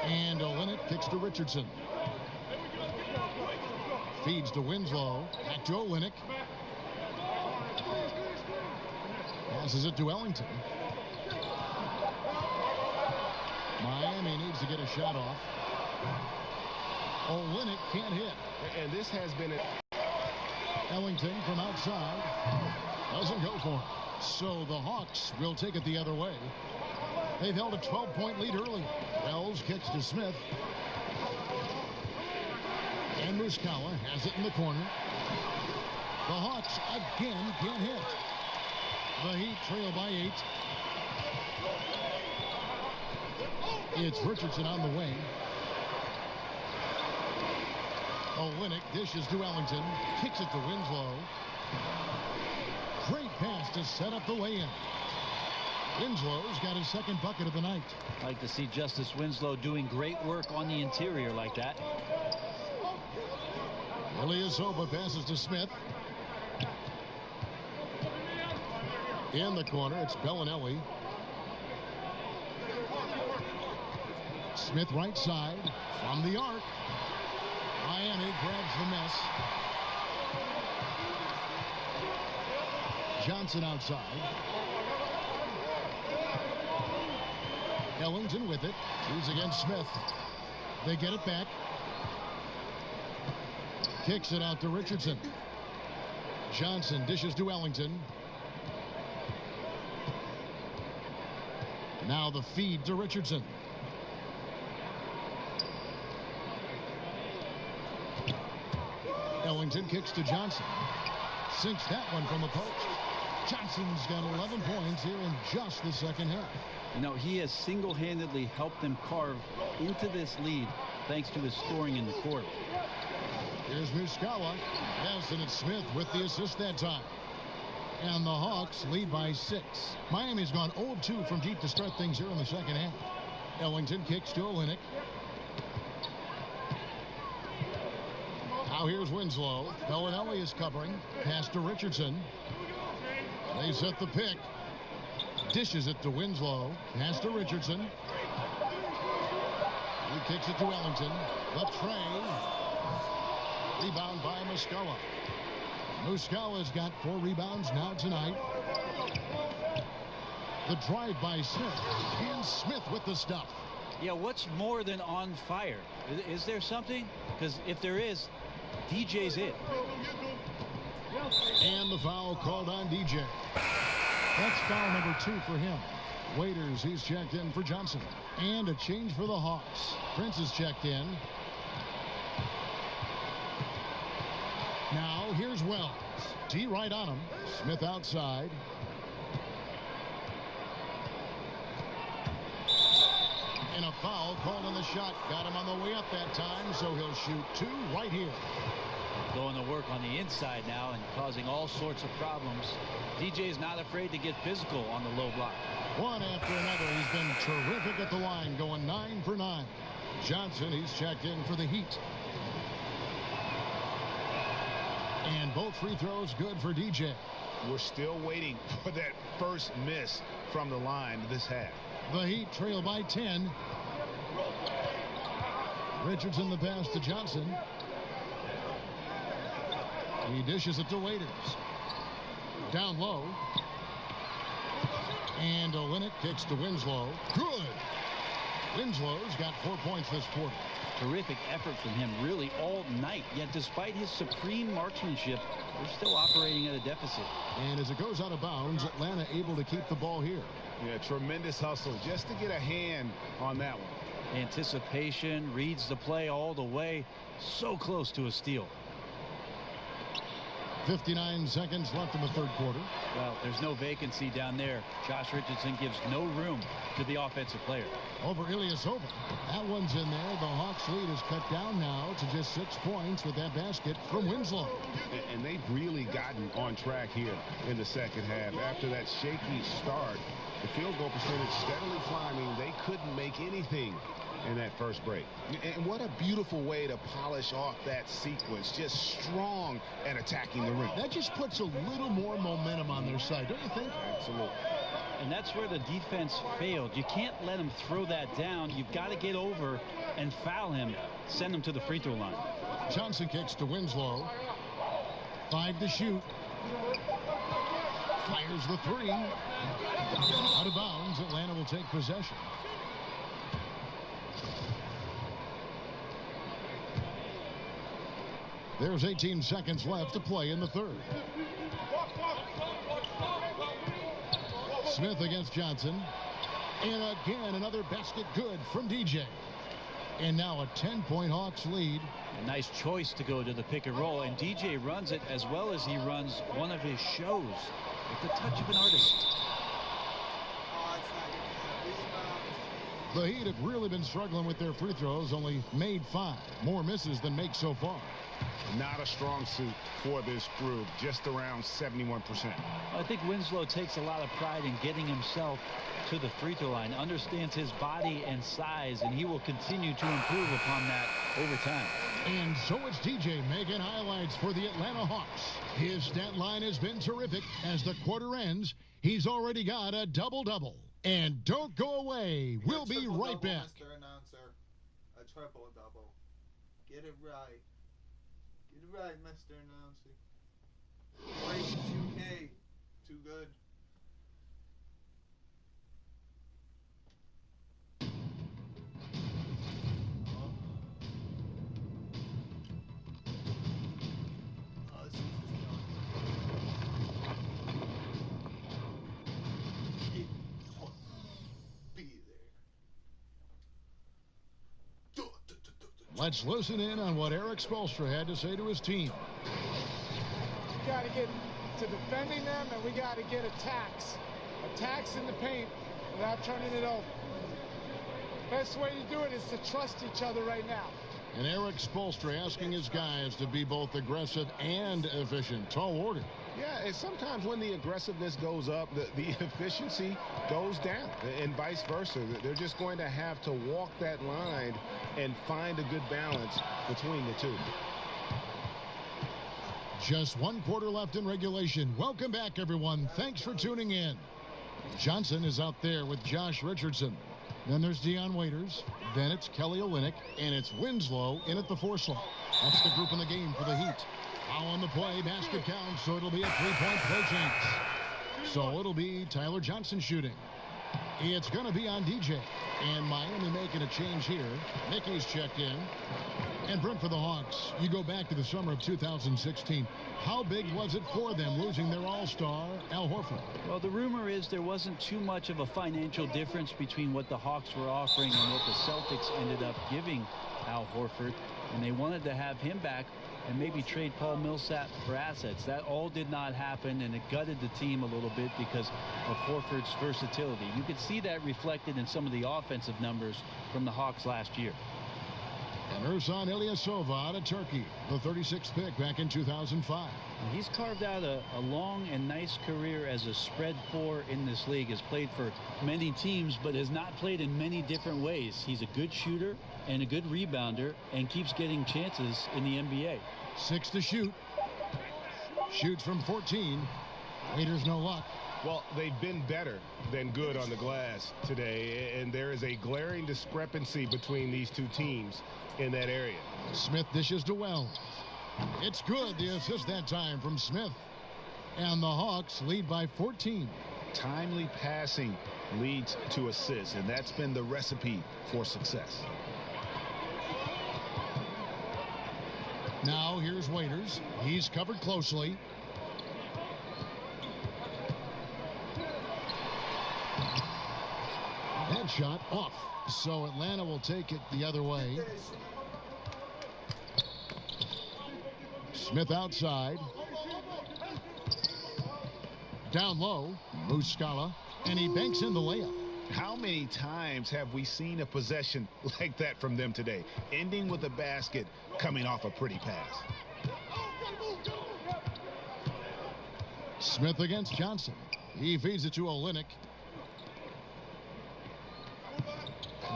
And Olynyk kicks to Richardson. Feeds to Winslow. Back to Olynyk. Passes it to Ellington. Miami needs to get a shot off. Olynyk can't hit.
And this has been
Ellington from outside. Doesn't go for it. So the Hawks will take it the other way. They've held a 12-point lead early. Wells kicks to Smith. And Muskawa has it in the corner. The Hawks again can't hit. The Heat trail by 8. It's Richardson on the wing. Olynyk dishes to Ellington. Kicks it to Winslow. Great pass to set up the lay-in. Winslow's got his second bucket of the night.
I like to see Justice Winslow doing great work on the interior like that.
Ilyasova passes to Smith. In the corner, it's Bellinelli. Smith right side from the arc. Miami grabs the miss. Johnson outside. Ellington with it. He's against Smith. They get it back. Kicks it out to Richardson. Johnson dishes to Ellington. Now the feed to Richardson. Ellington kicks to Johnson. Sinks that one from the post. Johnson's got 11 points here in just the second half.
You know, he has single-handedly helped them carve into this lead thanks to his scoring in the quarter.
Here's Muskawa. Yes, and it's Smith with the assist that time. And the Hawks lead by 6. Miami's gone 0-2 from deep to start things here in the second half. Ellington kicks to Olynyk. Now here's Winslow. Bellinelli is covering. Pass to Richardson. They set the pick. Dishes it to Winslow. Pass to Richardson. He kicks it to Ellington. The tray. Rebound by Muskawa. Muskawa's got 4 rebounds now tonight. The drive by Smith. And Smith with the stuff.
Yeah, what's more than on fire? Is there something? Because if there is, DJ's it.
And the foul called on DJ. That's foul number 2 for him. Waiters, he's checked in for Johnson. And a change for the Hawks. Prince is checked in. Now here's Wells. D right on him. Smith outside. And a foul called on the shot. Got him on the way up that time, so he'll shoot 2 right here.
Going to work on the inside now and causing all sorts of problems. DJ's not afraid to get physical on the low block.
One after another. He's been terrific at the line, going 9 for 9. Johnson, he's checked in for the Heat. And both free throws good for DJ.
We're still waiting for that first miss from the line this half.
The Heat trail by 10. Richardson the pass to Johnson. He dishes it to Waiters. Down low. And Olynyk kicks to Winslow. Good. Winslow's got 4 points this quarter.
Terrific effort from him really all night. Yet despite his supreme marksmanship, they're still operating at a deficit.
And as it goes out of bounds, Atlanta able to keep the ball here.
Yeah, tremendous hustle just to get a hand on that one.
Anticipation, reads the play all the way. So close to a steal.
59 seconds left in the third quarter.
Well, there's no vacancy down there. Josh Richardson gives no room to the offensive player.
Over Ilyasova. That one's in there. The Hawks lead is cut down now to just 6 points with that basket from Winslow.
And they've really gotten on track here in the second half. After that shaky start, the field goal percentage steadily climbing. They couldn't make anything in that first break.
And what a beautiful way to polish off that sequence. Just strong at attacking the rim.
That just puts a little more momentum on their side, don't you think?
Absolutely.
And that's where the defense failed. You can't let him throw that down. You've got to get over and foul him. Send him to the free throw line.
Johnson kicks to Winslow. 5 to shoot. Fires the 3. Out of bounds. Atlanta will take possession. There's 18 seconds left to play in the third. Smith against Johnson. And again, another basket good from DJ. And now a 10-point Hawks lead.
A nice choice to go to the pick and roll. And DJ runs it as well as he runs one of his shows with the touch of an artist.
The Heat have really been struggling with their free throws, only made 5. More misses than makes so far.
Not a strong suit for this group, just around 71%.
I think Winslow takes a lot of pride in getting himself to the free throw line, understands his body and size, and he will continue to improve upon that over time.
And so it's DJ making highlights for the Atlanta Hawks. His stat line has been terrific. As the quarter ends, he's already got a double-double. And don't go away. We'll be right back.
Mr. Announcer. A triple-double. Get it right. Get it right, Mr. Announcer. Wait, 2K. Too good.
Let's listen in on what Erik Spoelstra had to say to his team.
We got to get to defending them, and we got to get attacks. Attacks in the paint without turning it over. Best way to do it is to trust each other right now.
And Erik Spoelstra asking his guys to be both aggressive and efficient. Tall order.
Yeah, and sometimes when the aggressiveness goes up, the efficiency goes down, and vice versa. They're just going to have to walk that line and find a good balance between the two.
Just 1 quarter left in regulation. Welcome back, everyone. Thanks for tuning in. Johnson is out there with Josh Richardson. Then there's Dion Waiters. Then it's Kelly Olynyk. And it's Winslow in at the 4 slot. That's the group in the game for the Heat. Foul on the play. Basket counts, so it'll be a 3-point play chance. So it'll be Tyler Johnson shooting. It's going to be on DJ. And Miami making a change here. Mickey's checked in. And Brent, for the Hawks, you go back to the summer of 2016. How big was it for them losing their all-star, Al Horford?
Well, the rumor is there wasn't too much of a financial difference between what the Hawks were offering and what the Celtics ended up giving Al Horford. And they wanted to have him back and maybe trade Paul Millsap for assets. That all did not happen, and it gutted the team a little bit because of Horford's versatility. You could see that reflected in some of the offensive numbers from the Hawks last year.
And Ersan Ilyasova out of Turkey, the 36th pick back in 2005.
He's carved out a long and nice career as a spread 4 in this league. Has played for many teams, but has not played in many different ways. He's a good shooter and a good rebounder and keeps getting chances in the NBA.
6 to shoot. Shoots from 14. Waiters no luck.
Well, they've been better than good on the glass today, and there is a glaring discrepancy between these two teams in that area.
Smith dishes to Wells. It's good. The assist that time from Smith. And the Hawks lead by 14.
Timely passing leads to assists, and that's been the recipe for success.
Now here's Waiters. He's covered closely. That shot off. So Atlanta will take it the other way. Smith outside. Down low. Muscala. And he banks in the layup.
How many times have we seen a possession like that from them today? Ending with a basket, coming off a pretty pass.
Smith against Johnson. He feeds it to Olynyk.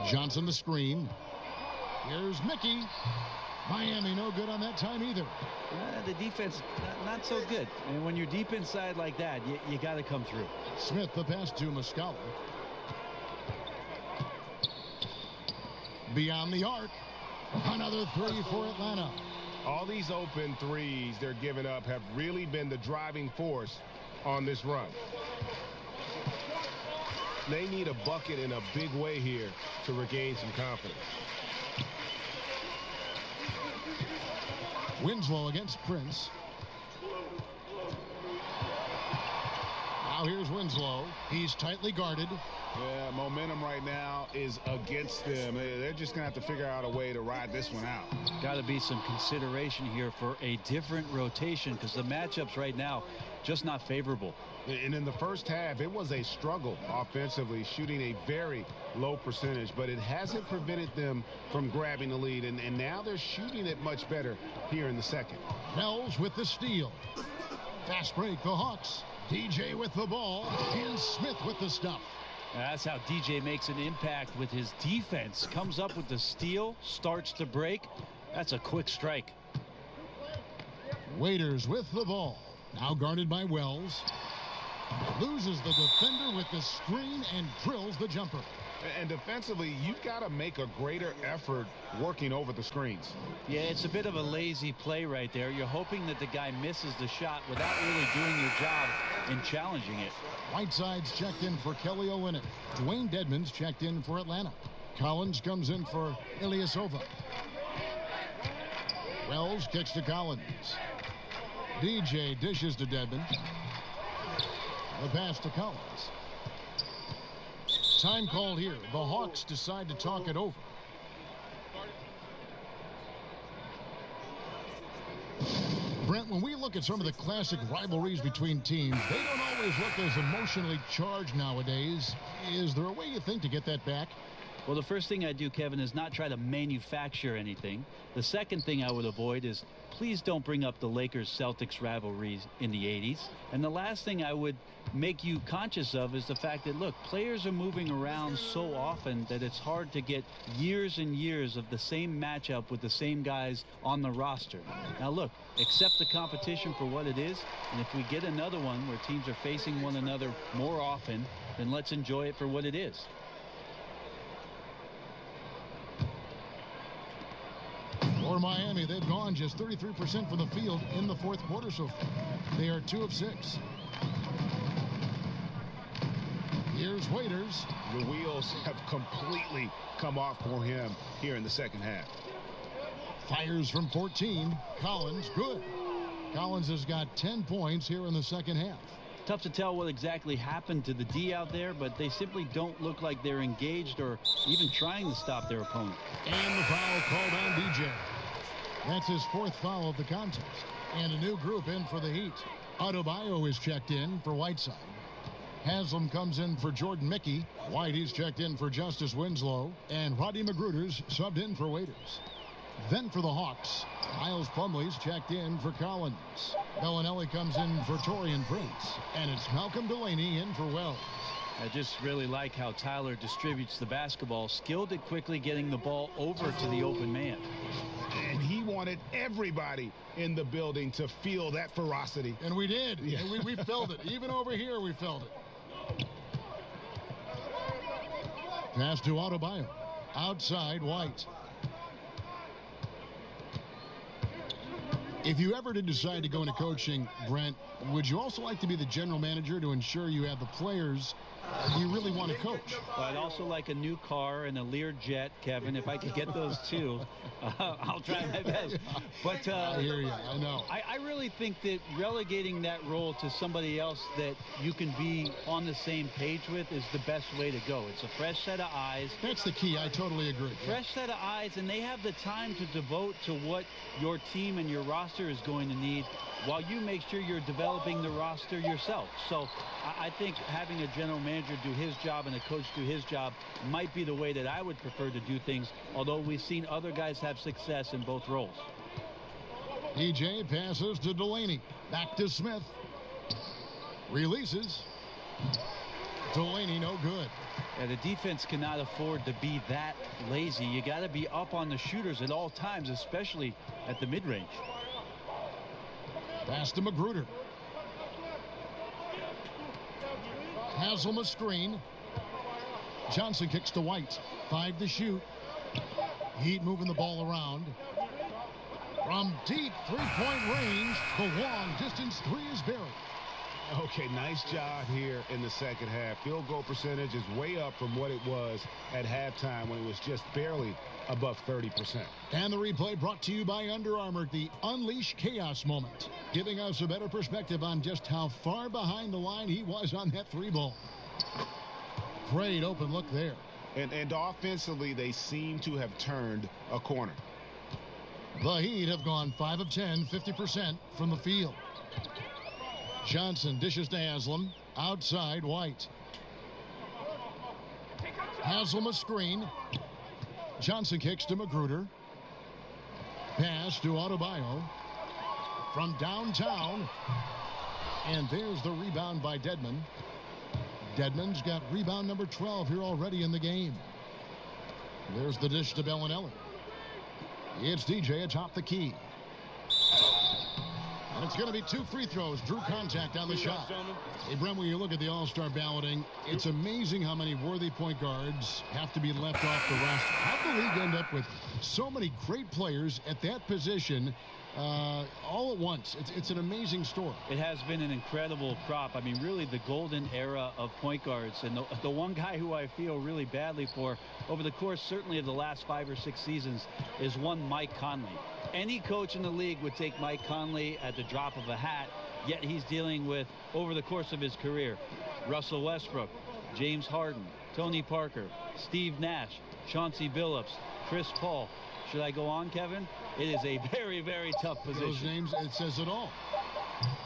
Johnson the screen. Here's Mickey. Miami no good on that time either.
The defense not so good. And when you're deep inside like that, you got to come through.
Smith the pass to Muscala. Beyond the arc. Another three for Atlanta.
All these open threes they're giving up have really been the driving force on this run. They need a bucket in a big way here to regain some confidence.
Winslow against Prince. Now here's Winslow. He's tightly guarded.
Yeah, momentum right now is against them. They're just going to have to figure out a way to ride this one out.
Got to be some consideration here for a different rotation because the matchups right now just not favorable.
And in the first half, it was a struggle offensively, shooting a very low percentage, but it hasn't prevented them from grabbing the lead. And now they're shooting it much better here in the second.
Wells with the steal. Fast break, the Hawks. DJ with the ball, and Smith with the stuff.
That's how DJ makes an impact with his defense. Comes up with the steal, starts to break. That's a quick strike.
Waiters with the ball. Now guarded by Wells. Loses the defender with the screen and drills the jumper.
And defensively, you've got to make a greater effort working over the screens.
Yeah, it's a bit of a lazy play right there. You're hoping that the guy misses the shot without really doing your job in challenging it.
Whiteside's checked in for Kelly Olynyk. Dwayne Dedmon's checked in for Atlanta. Collins comes in for Ilyasova. Wells kicks to Collins. DJ dishes to Dedmon. The pass to Collins. Time called here. The Hawks decide to talk it over. Brent, when we look at some of the classic rivalries between teams, they don't always look as emotionally charged nowadays. Is there a way you think to get that back?
Well, the first thing I do, Kevin, is not try to manufacture anything. The second thing I would avoid is please don't bring up the Lakers-Celtics rivalries in the 80s. And the last thing I would make you conscious of is the fact that, look, players are moving around so often that it's hard to get years and years of the same matchup with the same guys on the roster. Now, look, accept the competition for what it is. And if we get another one where teams are facing one another more often, then let's enjoy it for what it is.
For Miami, they've gone just 33% from the field in the fourth quarter so far. They are 2 of 6. Here's Waiters.
The wheels have completely come off for him here in the second half.
Fires from 14. Collins, good. Collins has got 10 points here in the second half.
Tough to tell what exactly happened to the D out there, but they simply don't look like they're engaged or even trying to stop their opponent.
And the foul called on DJ. That's his 4th foul of the contest. And a new group in for the Heat. Adebayo is checked in for Whiteside. Haslam comes in for Jordan Mickey. Whitey's checked in for Justice Winslow. And Rodney McGruder's subbed in for Waiters. Then for the Hawks, Miles Plumlee's checked in for Collins. Bellinelli comes in for Taurean Prince. And it's Malcolm Delaney in for Wells.
I just really like how Tyler distributes the basketball, skilled at quickly getting the ball over to the open man.
And he wanted everybody in the building to feel that ferocity.
And we did. Yeah. And we felt it. Even over here, we felt it. Pass to Adebayo. Outside, White. If you ever did decide to go into coaching, Brent, would you also like to be the general manager to ensure you have the players you really want to coach?
Well, I'd also like a new car and a Learjet, Kevin. If I could get those two, I'll try my best. But
I hear you. I know.
I really think that relegating that role to somebody else that you can be on the same page with is the best way to go. It's a fresh set of eyes.
That's the key. I totally agree.
Fresh set of eyes, and they have the time to devote to what your team and your roster is going to need while you make sure you're developing the roster yourself. So I think having a general manager do his job and a coach do his job might be the way that I would prefer to do things, although we've seen other guys have success in both roles.
DJ passes to Delaney. Back to Smith. Releases. Delaney no good.
Yeah, the defense cannot afford to be that lazy. You got to be up on the shooters at all times, especially at the mid-range.
Pass to Magruder. Haslam a screen. Johnson kicks to White. 5 to shoot. Heat moving the ball around. From deep three-point range, the long distance three is buried.
Okay, nice job here in the second half. Field goal percentage is way up from what it was at halftime when it was just barely above 30%.
And the replay brought to you by Under Armour, the Unleash Chaos moment, giving us a better perspective on just how far behind the line he was on that three ball. Great open look there.
And offensively, they seem to have turned a corner.
The Heat have gone 5 of 10, 50% from the field. Johnson dishes to Haslam. Outside, White. Haslam a screen. Johnson kicks to Magruder. Pass to Adebayo. From downtown. And there's the rebound by Dedmon. Dedmon's got rebound number 12 here already in the game. There's the dish to Bellinelli. It's DJ atop the key. And it's going to be 2 free throws. Drew contact on the shot. Hey, Brent, when you look at the All-Star balloting, it's amazing how many worthy point guards have to be left off the roster. How the league end up with so many great players at that position all at once? It's an amazing story.
It has been an incredible crop. I mean, really the golden era of point guards. And the one guy who I feel really badly for over the course certainly of the last 5 or 6 seasons is one Mike Conley. Any coach in the league would take Mike Conley at the drop of a hat, yet he's dealing with, over the course of his career, Russell Westbrook, James Harden, Tony Parker, Steve Nash, Chauncey Billups, Chris Paul. Should I go on, Kevin? It is a very, very tough position.
Those names, it says it all.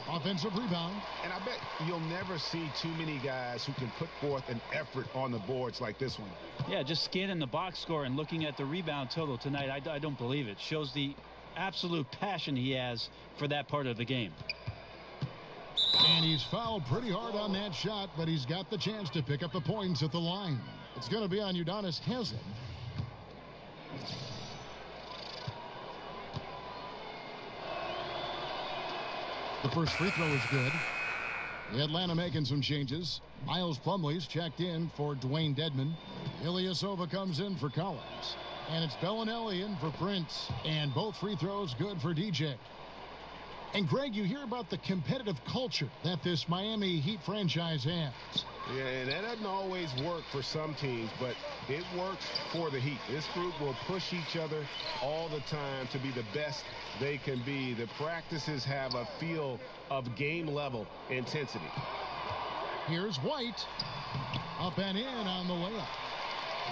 Offensive rebound.
And I bet you'll never see too many guys who can put forth an effort on the boards like this one.
Yeah, just scanning the box score and looking at the rebound total tonight, I don't believe it. Shows the absolute passion he has for that part of the game.
And he's fouled pretty hard on that shot, but he's got the chance to pick up the points at the line. It's going to be on Udonis Haslem. The first free throw is good. The Atlanta making some changes. Miles Plumlee's checked in for Dwayne Dedmon. Ilyasova comes in for Collins. And it's Bellinelli in for Prince. And both free throws good for DJ. And Greg, you hear about the competitive culture that this Miami Heat franchise has.
Yeah, and that doesn't always work for some teams, but it works for the Heat. This group will push each other all the time to be the best they can be. The practices have a feel of game-level intensity.
Here's White. Up and in on the layup.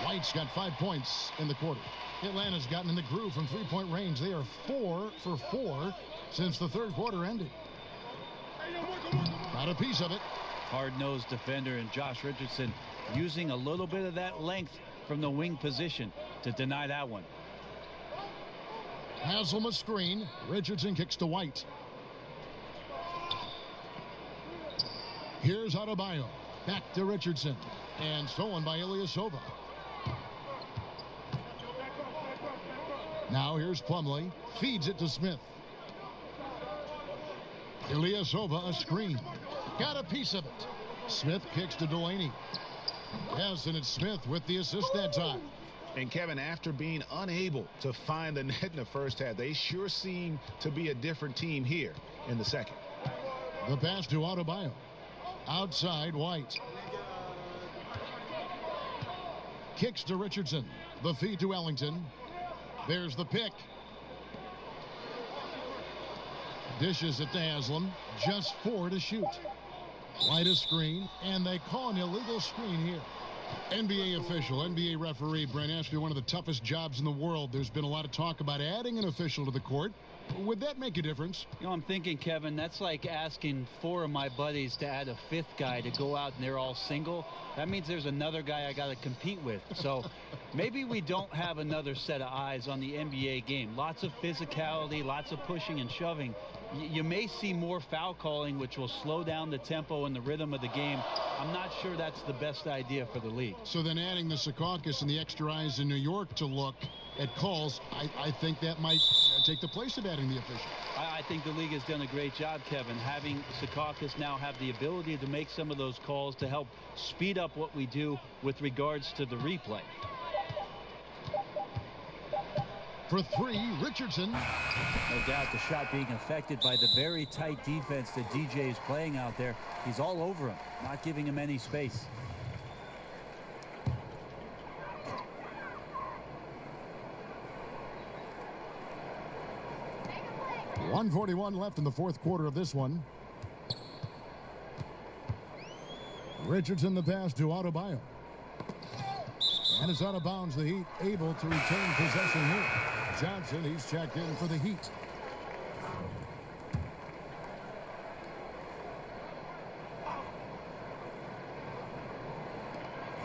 White's got 5 points in the quarter. Atlanta's gotten in the groove from three-point range. They are 4 for 4 since the third quarter ended. Got a piece of it.
Hard-nosed defender and Josh Richardson using a little bit of that length from the wing position to deny that one.
Haslam a screen. Richardson kicks to White. Here's Adebayo. Back to Richardson. And stolen by Ilyasova. Now here's Plumlee. Feeds it to Smith. Ilyasova a screen. Got a piece of it. Smith kicks to Delaney. Yes, and it's Smith with the assist that time.
And Kevin, after being unable to find the net in the first half, they sure seem to be a different team here in the second.
The pass to Adebayo. Outside, White. Kicks to Richardson. The feed to Ellington. There's the pick. Dishes it to Haslam. Just 4 to shoot. Right a screen, and they call an illegal screen here. NBA official, NBA referee, Brent, asked you one of the toughest jobs in the world. There's been a lot of talk about adding an official to the court. Would that make a difference?
You know, I'm thinking, Kevin, that's like asking 4 of my buddies to add a 5th guy to go out and they're all single. That means there's another guy I got to compete with. So maybe we don't have another set of eyes on the NBA game. Lots of physicality, lots of pushing and shoving. You may see more foul calling, which will slow down the tempo and the rhythm of the game. I'm not sure that's the best idea for the league.
So then adding the Secaucus and the extra eyes in New York to look at calls, I think that might take the place of adding the official.
I think the league has done a great job, Kevin, having Secaucus now have the ability to make some of those calls to help speed up what we do with regards to the replay.
For 3, Richardson.
No doubt the shot being affected by the very tight defense that DJ is playing out there. He's all over him, not giving him any space.
.141 left in the 4th quarter of this one. Richardson the pass to Adebayo. And it's out of bounds. The Heat able to retain possession here. Johnson, he's checked in for the Heat.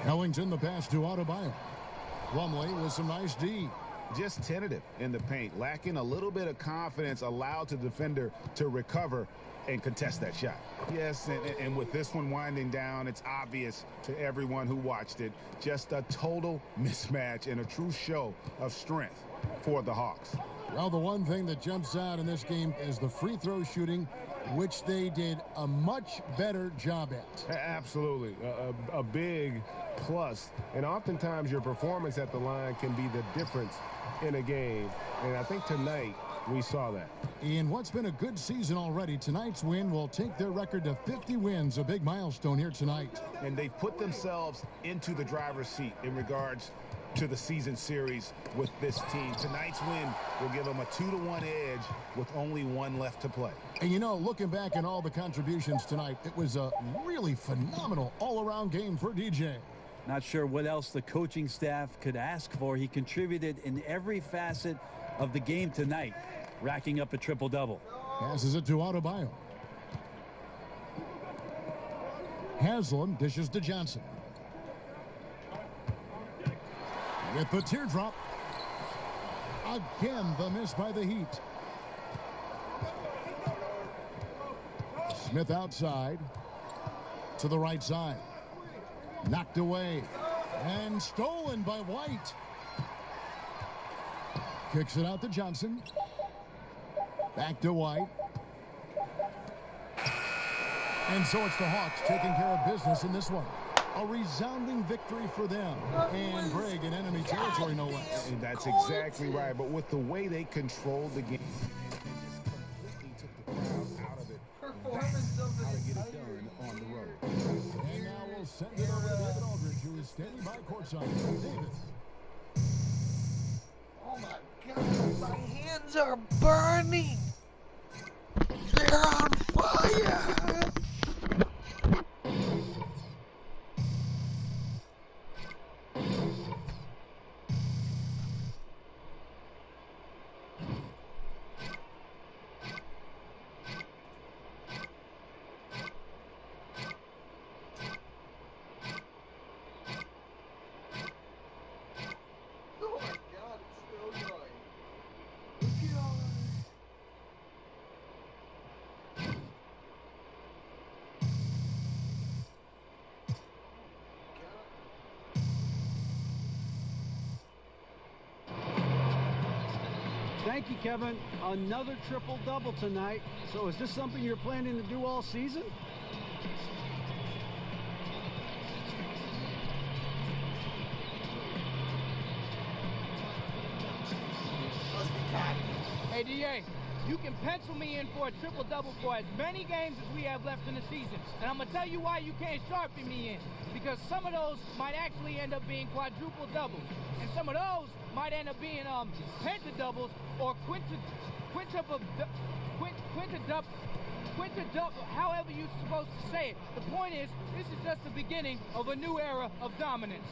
Ellington the pass to Adebayo. Plumlee with some nice D.
Just tentative in the paint, lacking a little bit of confidence, allowed the defender to recover and contest that shot. Yes, and with this one winding down, it's obvious to everyone who watched it, just a total mismatch and a true show of strength for the Hawks.
Well, the one thing that jumps out in this game is the free throw shooting, which they did a much better job at.
Absolutely. A big plus. And oftentimes your performance at the line can be the difference in a game. And I think tonight we saw that.
In what's been a good season already, tonight's win will take their record to 50 wins, a big milestone here tonight.
And they put themselves into the driver's seat in regards to the season series with this team. Tonight's win will give them a 2-1 edge with only 1 left to play.
And you know, looking back at all the contributions tonight, it was a really phenomenal all-around game for DJ.
Not sure what else the coaching staff could ask for. He contributed in every facet of the game tonight, racking up a triple-double.
Passes it to Adebayo. Haslam dishes to Johnson. With the teardrop. Again, the miss by the Heat. Smith outside. To the right side. Knocked away. And stolen by White. Kicks it out to Johnson. Back to White. And so it's the Hawks taking care of business in this one. A resounding victory for them. And Greg in enemy territory, no less.
And that's exactly right. But with the way they controlled the game, they just completely took the crowd out of it. That's how to get it done on the road.
And now we'll send it over to David Aldridge, who is standing by courtside. David.
Oh my God, my hands are burning. They're on fire.
Thank you, Kevin. Another triple-double tonight. So is this something you're planning to do all season?
Hey, DA, you can pencil me in for a triple-double for as many games as we have left in the season. And I'm going to tell you why you can't sharpen me in. Because some of those might actually end up being quadruple doubles. And some of those might end up being pentadoubles or quintadouble, however you're supposed to say it. The point is, this is just the beginning of a new era of dominance.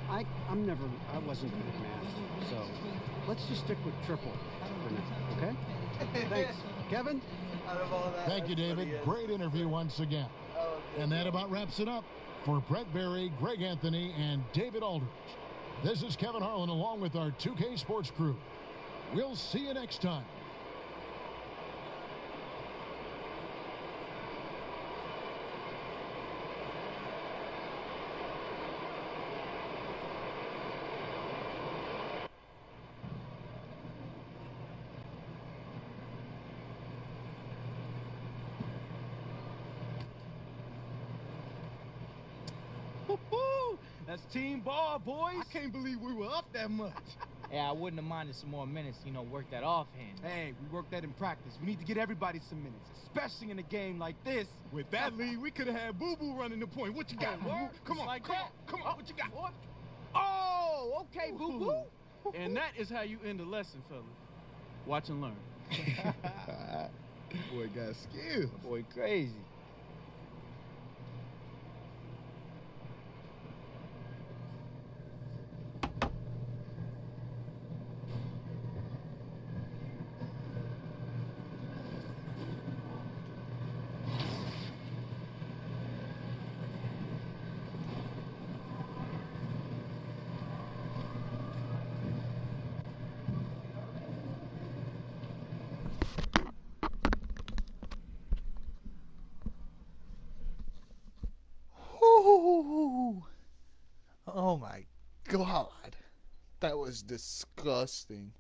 I wasn't good at math, so let's just stick with triple for now, okay? Thanks. Kevin?
Thank you, David. Great interview once again. And that about wraps it up for Brett Barry, Greg Anthony, and David Aldridge. This is Kevin Harlan along with our 2K Sports crew. We'll see you next time.
That's team ball, boys. I can't believe we were up that much.
Yeah, I wouldn't have minded some more minutes, work that offhand.
Hey, we worked that in practice. We need to get everybody some minutes, especially in a game like this. With that lead, we could have had Boo-Boo running the point. What you got, Boo-Boo? Come on, come on, what you got?
Oh, okay, Boo-Boo.
And that is how you end a lesson, fellas. Watch and learn. Boy got skills.
Boy, crazy.
Oh my God. That was disgusting.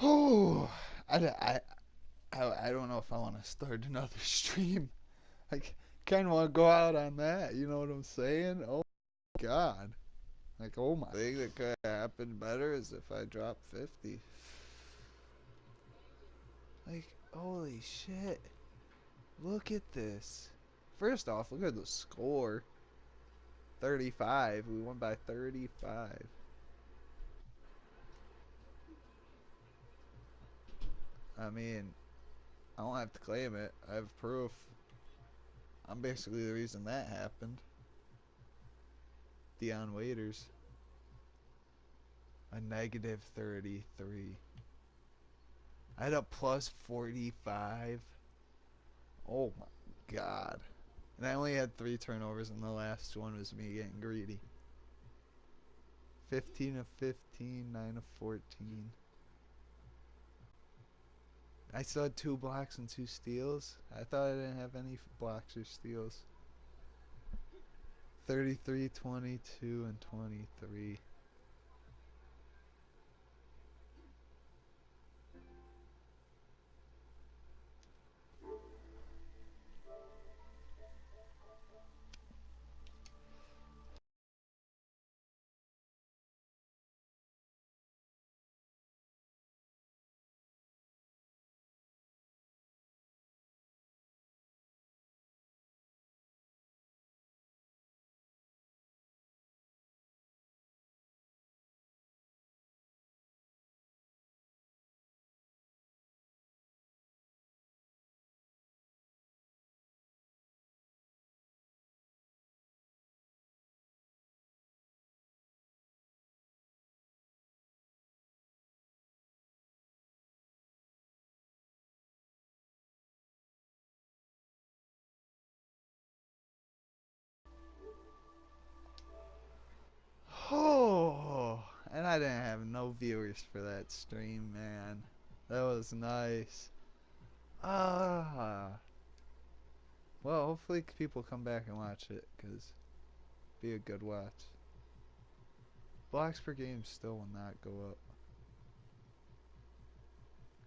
Oh, I don't know if I want to start another stream. I kind of want to go out on that. You know what I'm saying? Oh my God. Like, oh my. The thing that could have happened better is if I dropped 50. Like, holy shit. Look at this. First off, look at the score. 35. We won by 35. I mean, I don't have to claim it. I have proof. I'm basically the reason that happened. Dion Waiters. A negative 33. I had a plus 45. Oh my God. And I only had 3 turnovers, and the last one was me getting greedy. 15 of 15, 9 of 14. I still had 2 blocks and 2 steals. I thought I didn't have any blocks or steals. 33, 22, and 23. no viewers for that stream, man. That was nice. Ah. Well, hopefully people come back and watch it, because be a good watch. Blocks per game still will not go up.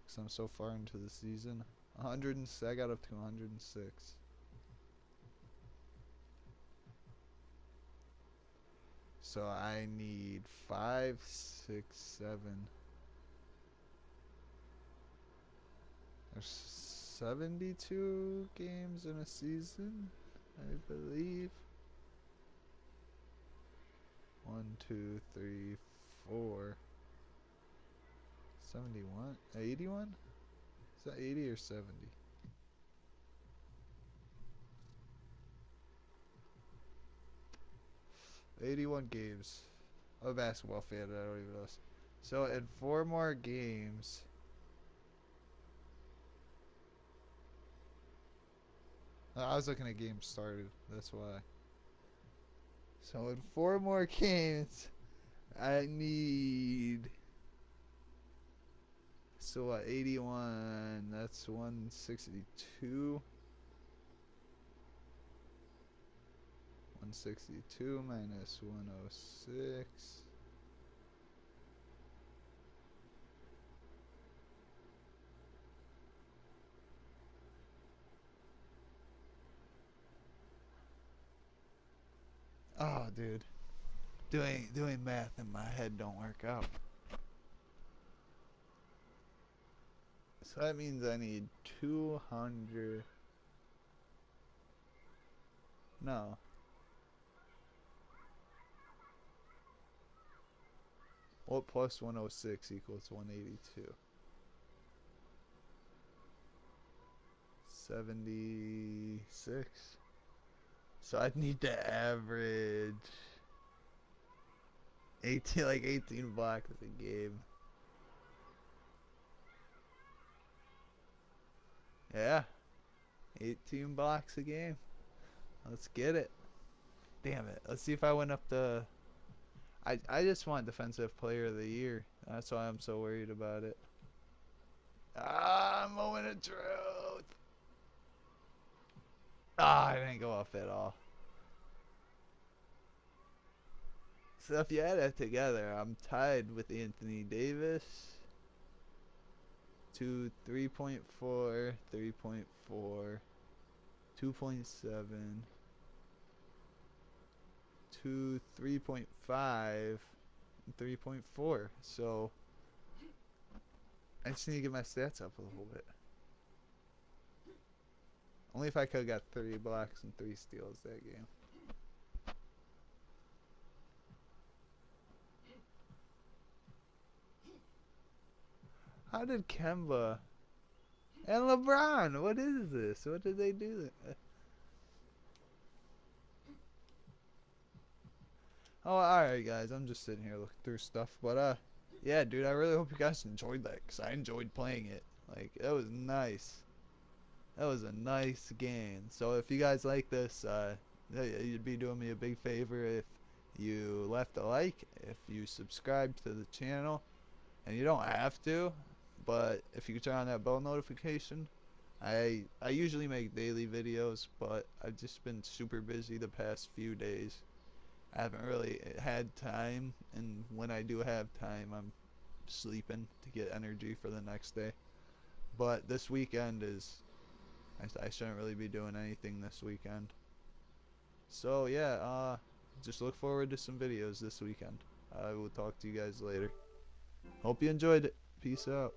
Because I'm so far into the season. 106, I got up to 106. So I need 5, 6, 7. There's 72 games in a season, I believe. 1, 2, 3, 4. 71? 81? Is that 80 or 70? "81 games." I'm a basketball fan, I don't even know. So in 4 more games, I was looking at games started, that's why. So in 4 more games, I need, so what, 81, that's 162. 162 minus 106. Oh, dude. Doing math in my head don't work out. So that means I need 200. No. What plus 106 equals 182? 76. So I'd need to average 18 blocks a game. Yeah. 18 blocks a game. Let's get it. Damn it. Let's see if I went up the... I just want Defensive Player of the Year. That's why I'm so worried about it. Ah, moment of truth. Ah, I didn't go off at all. So if you add that together, I'm tied with Anthony Davis. To 3.4, 3.4, 2.7, to 3.5, 3.4. So I just need to get my stats up a little bit. Only if I could have got 3 blocks and 3 steals that game. How did Kemba and LeBron? What is this? What did they do? Oh, alright guys, I'm just sitting here looking through stuff, but yeah, dude, I really hope you guys enjoyed that, because I enjoyed playing it. Like, it was nice. That was a nice game. So if you guys like this, you'd be doing me a big favor if you left a like, if you subscribed to the channel, and you don't have to, but if you could turn on that bell notification. I usually make daily videos, but I've just been super busy the past few days. I haven't really had time, and when I do have time, I'm sleeping to get energy for the next day. But this weekend is, I shouldn't really be doing anything this weekend. So yeah, just look forward to some videos this weekend. I will talk to you guys later. Hope you enjoyed it. Peace out.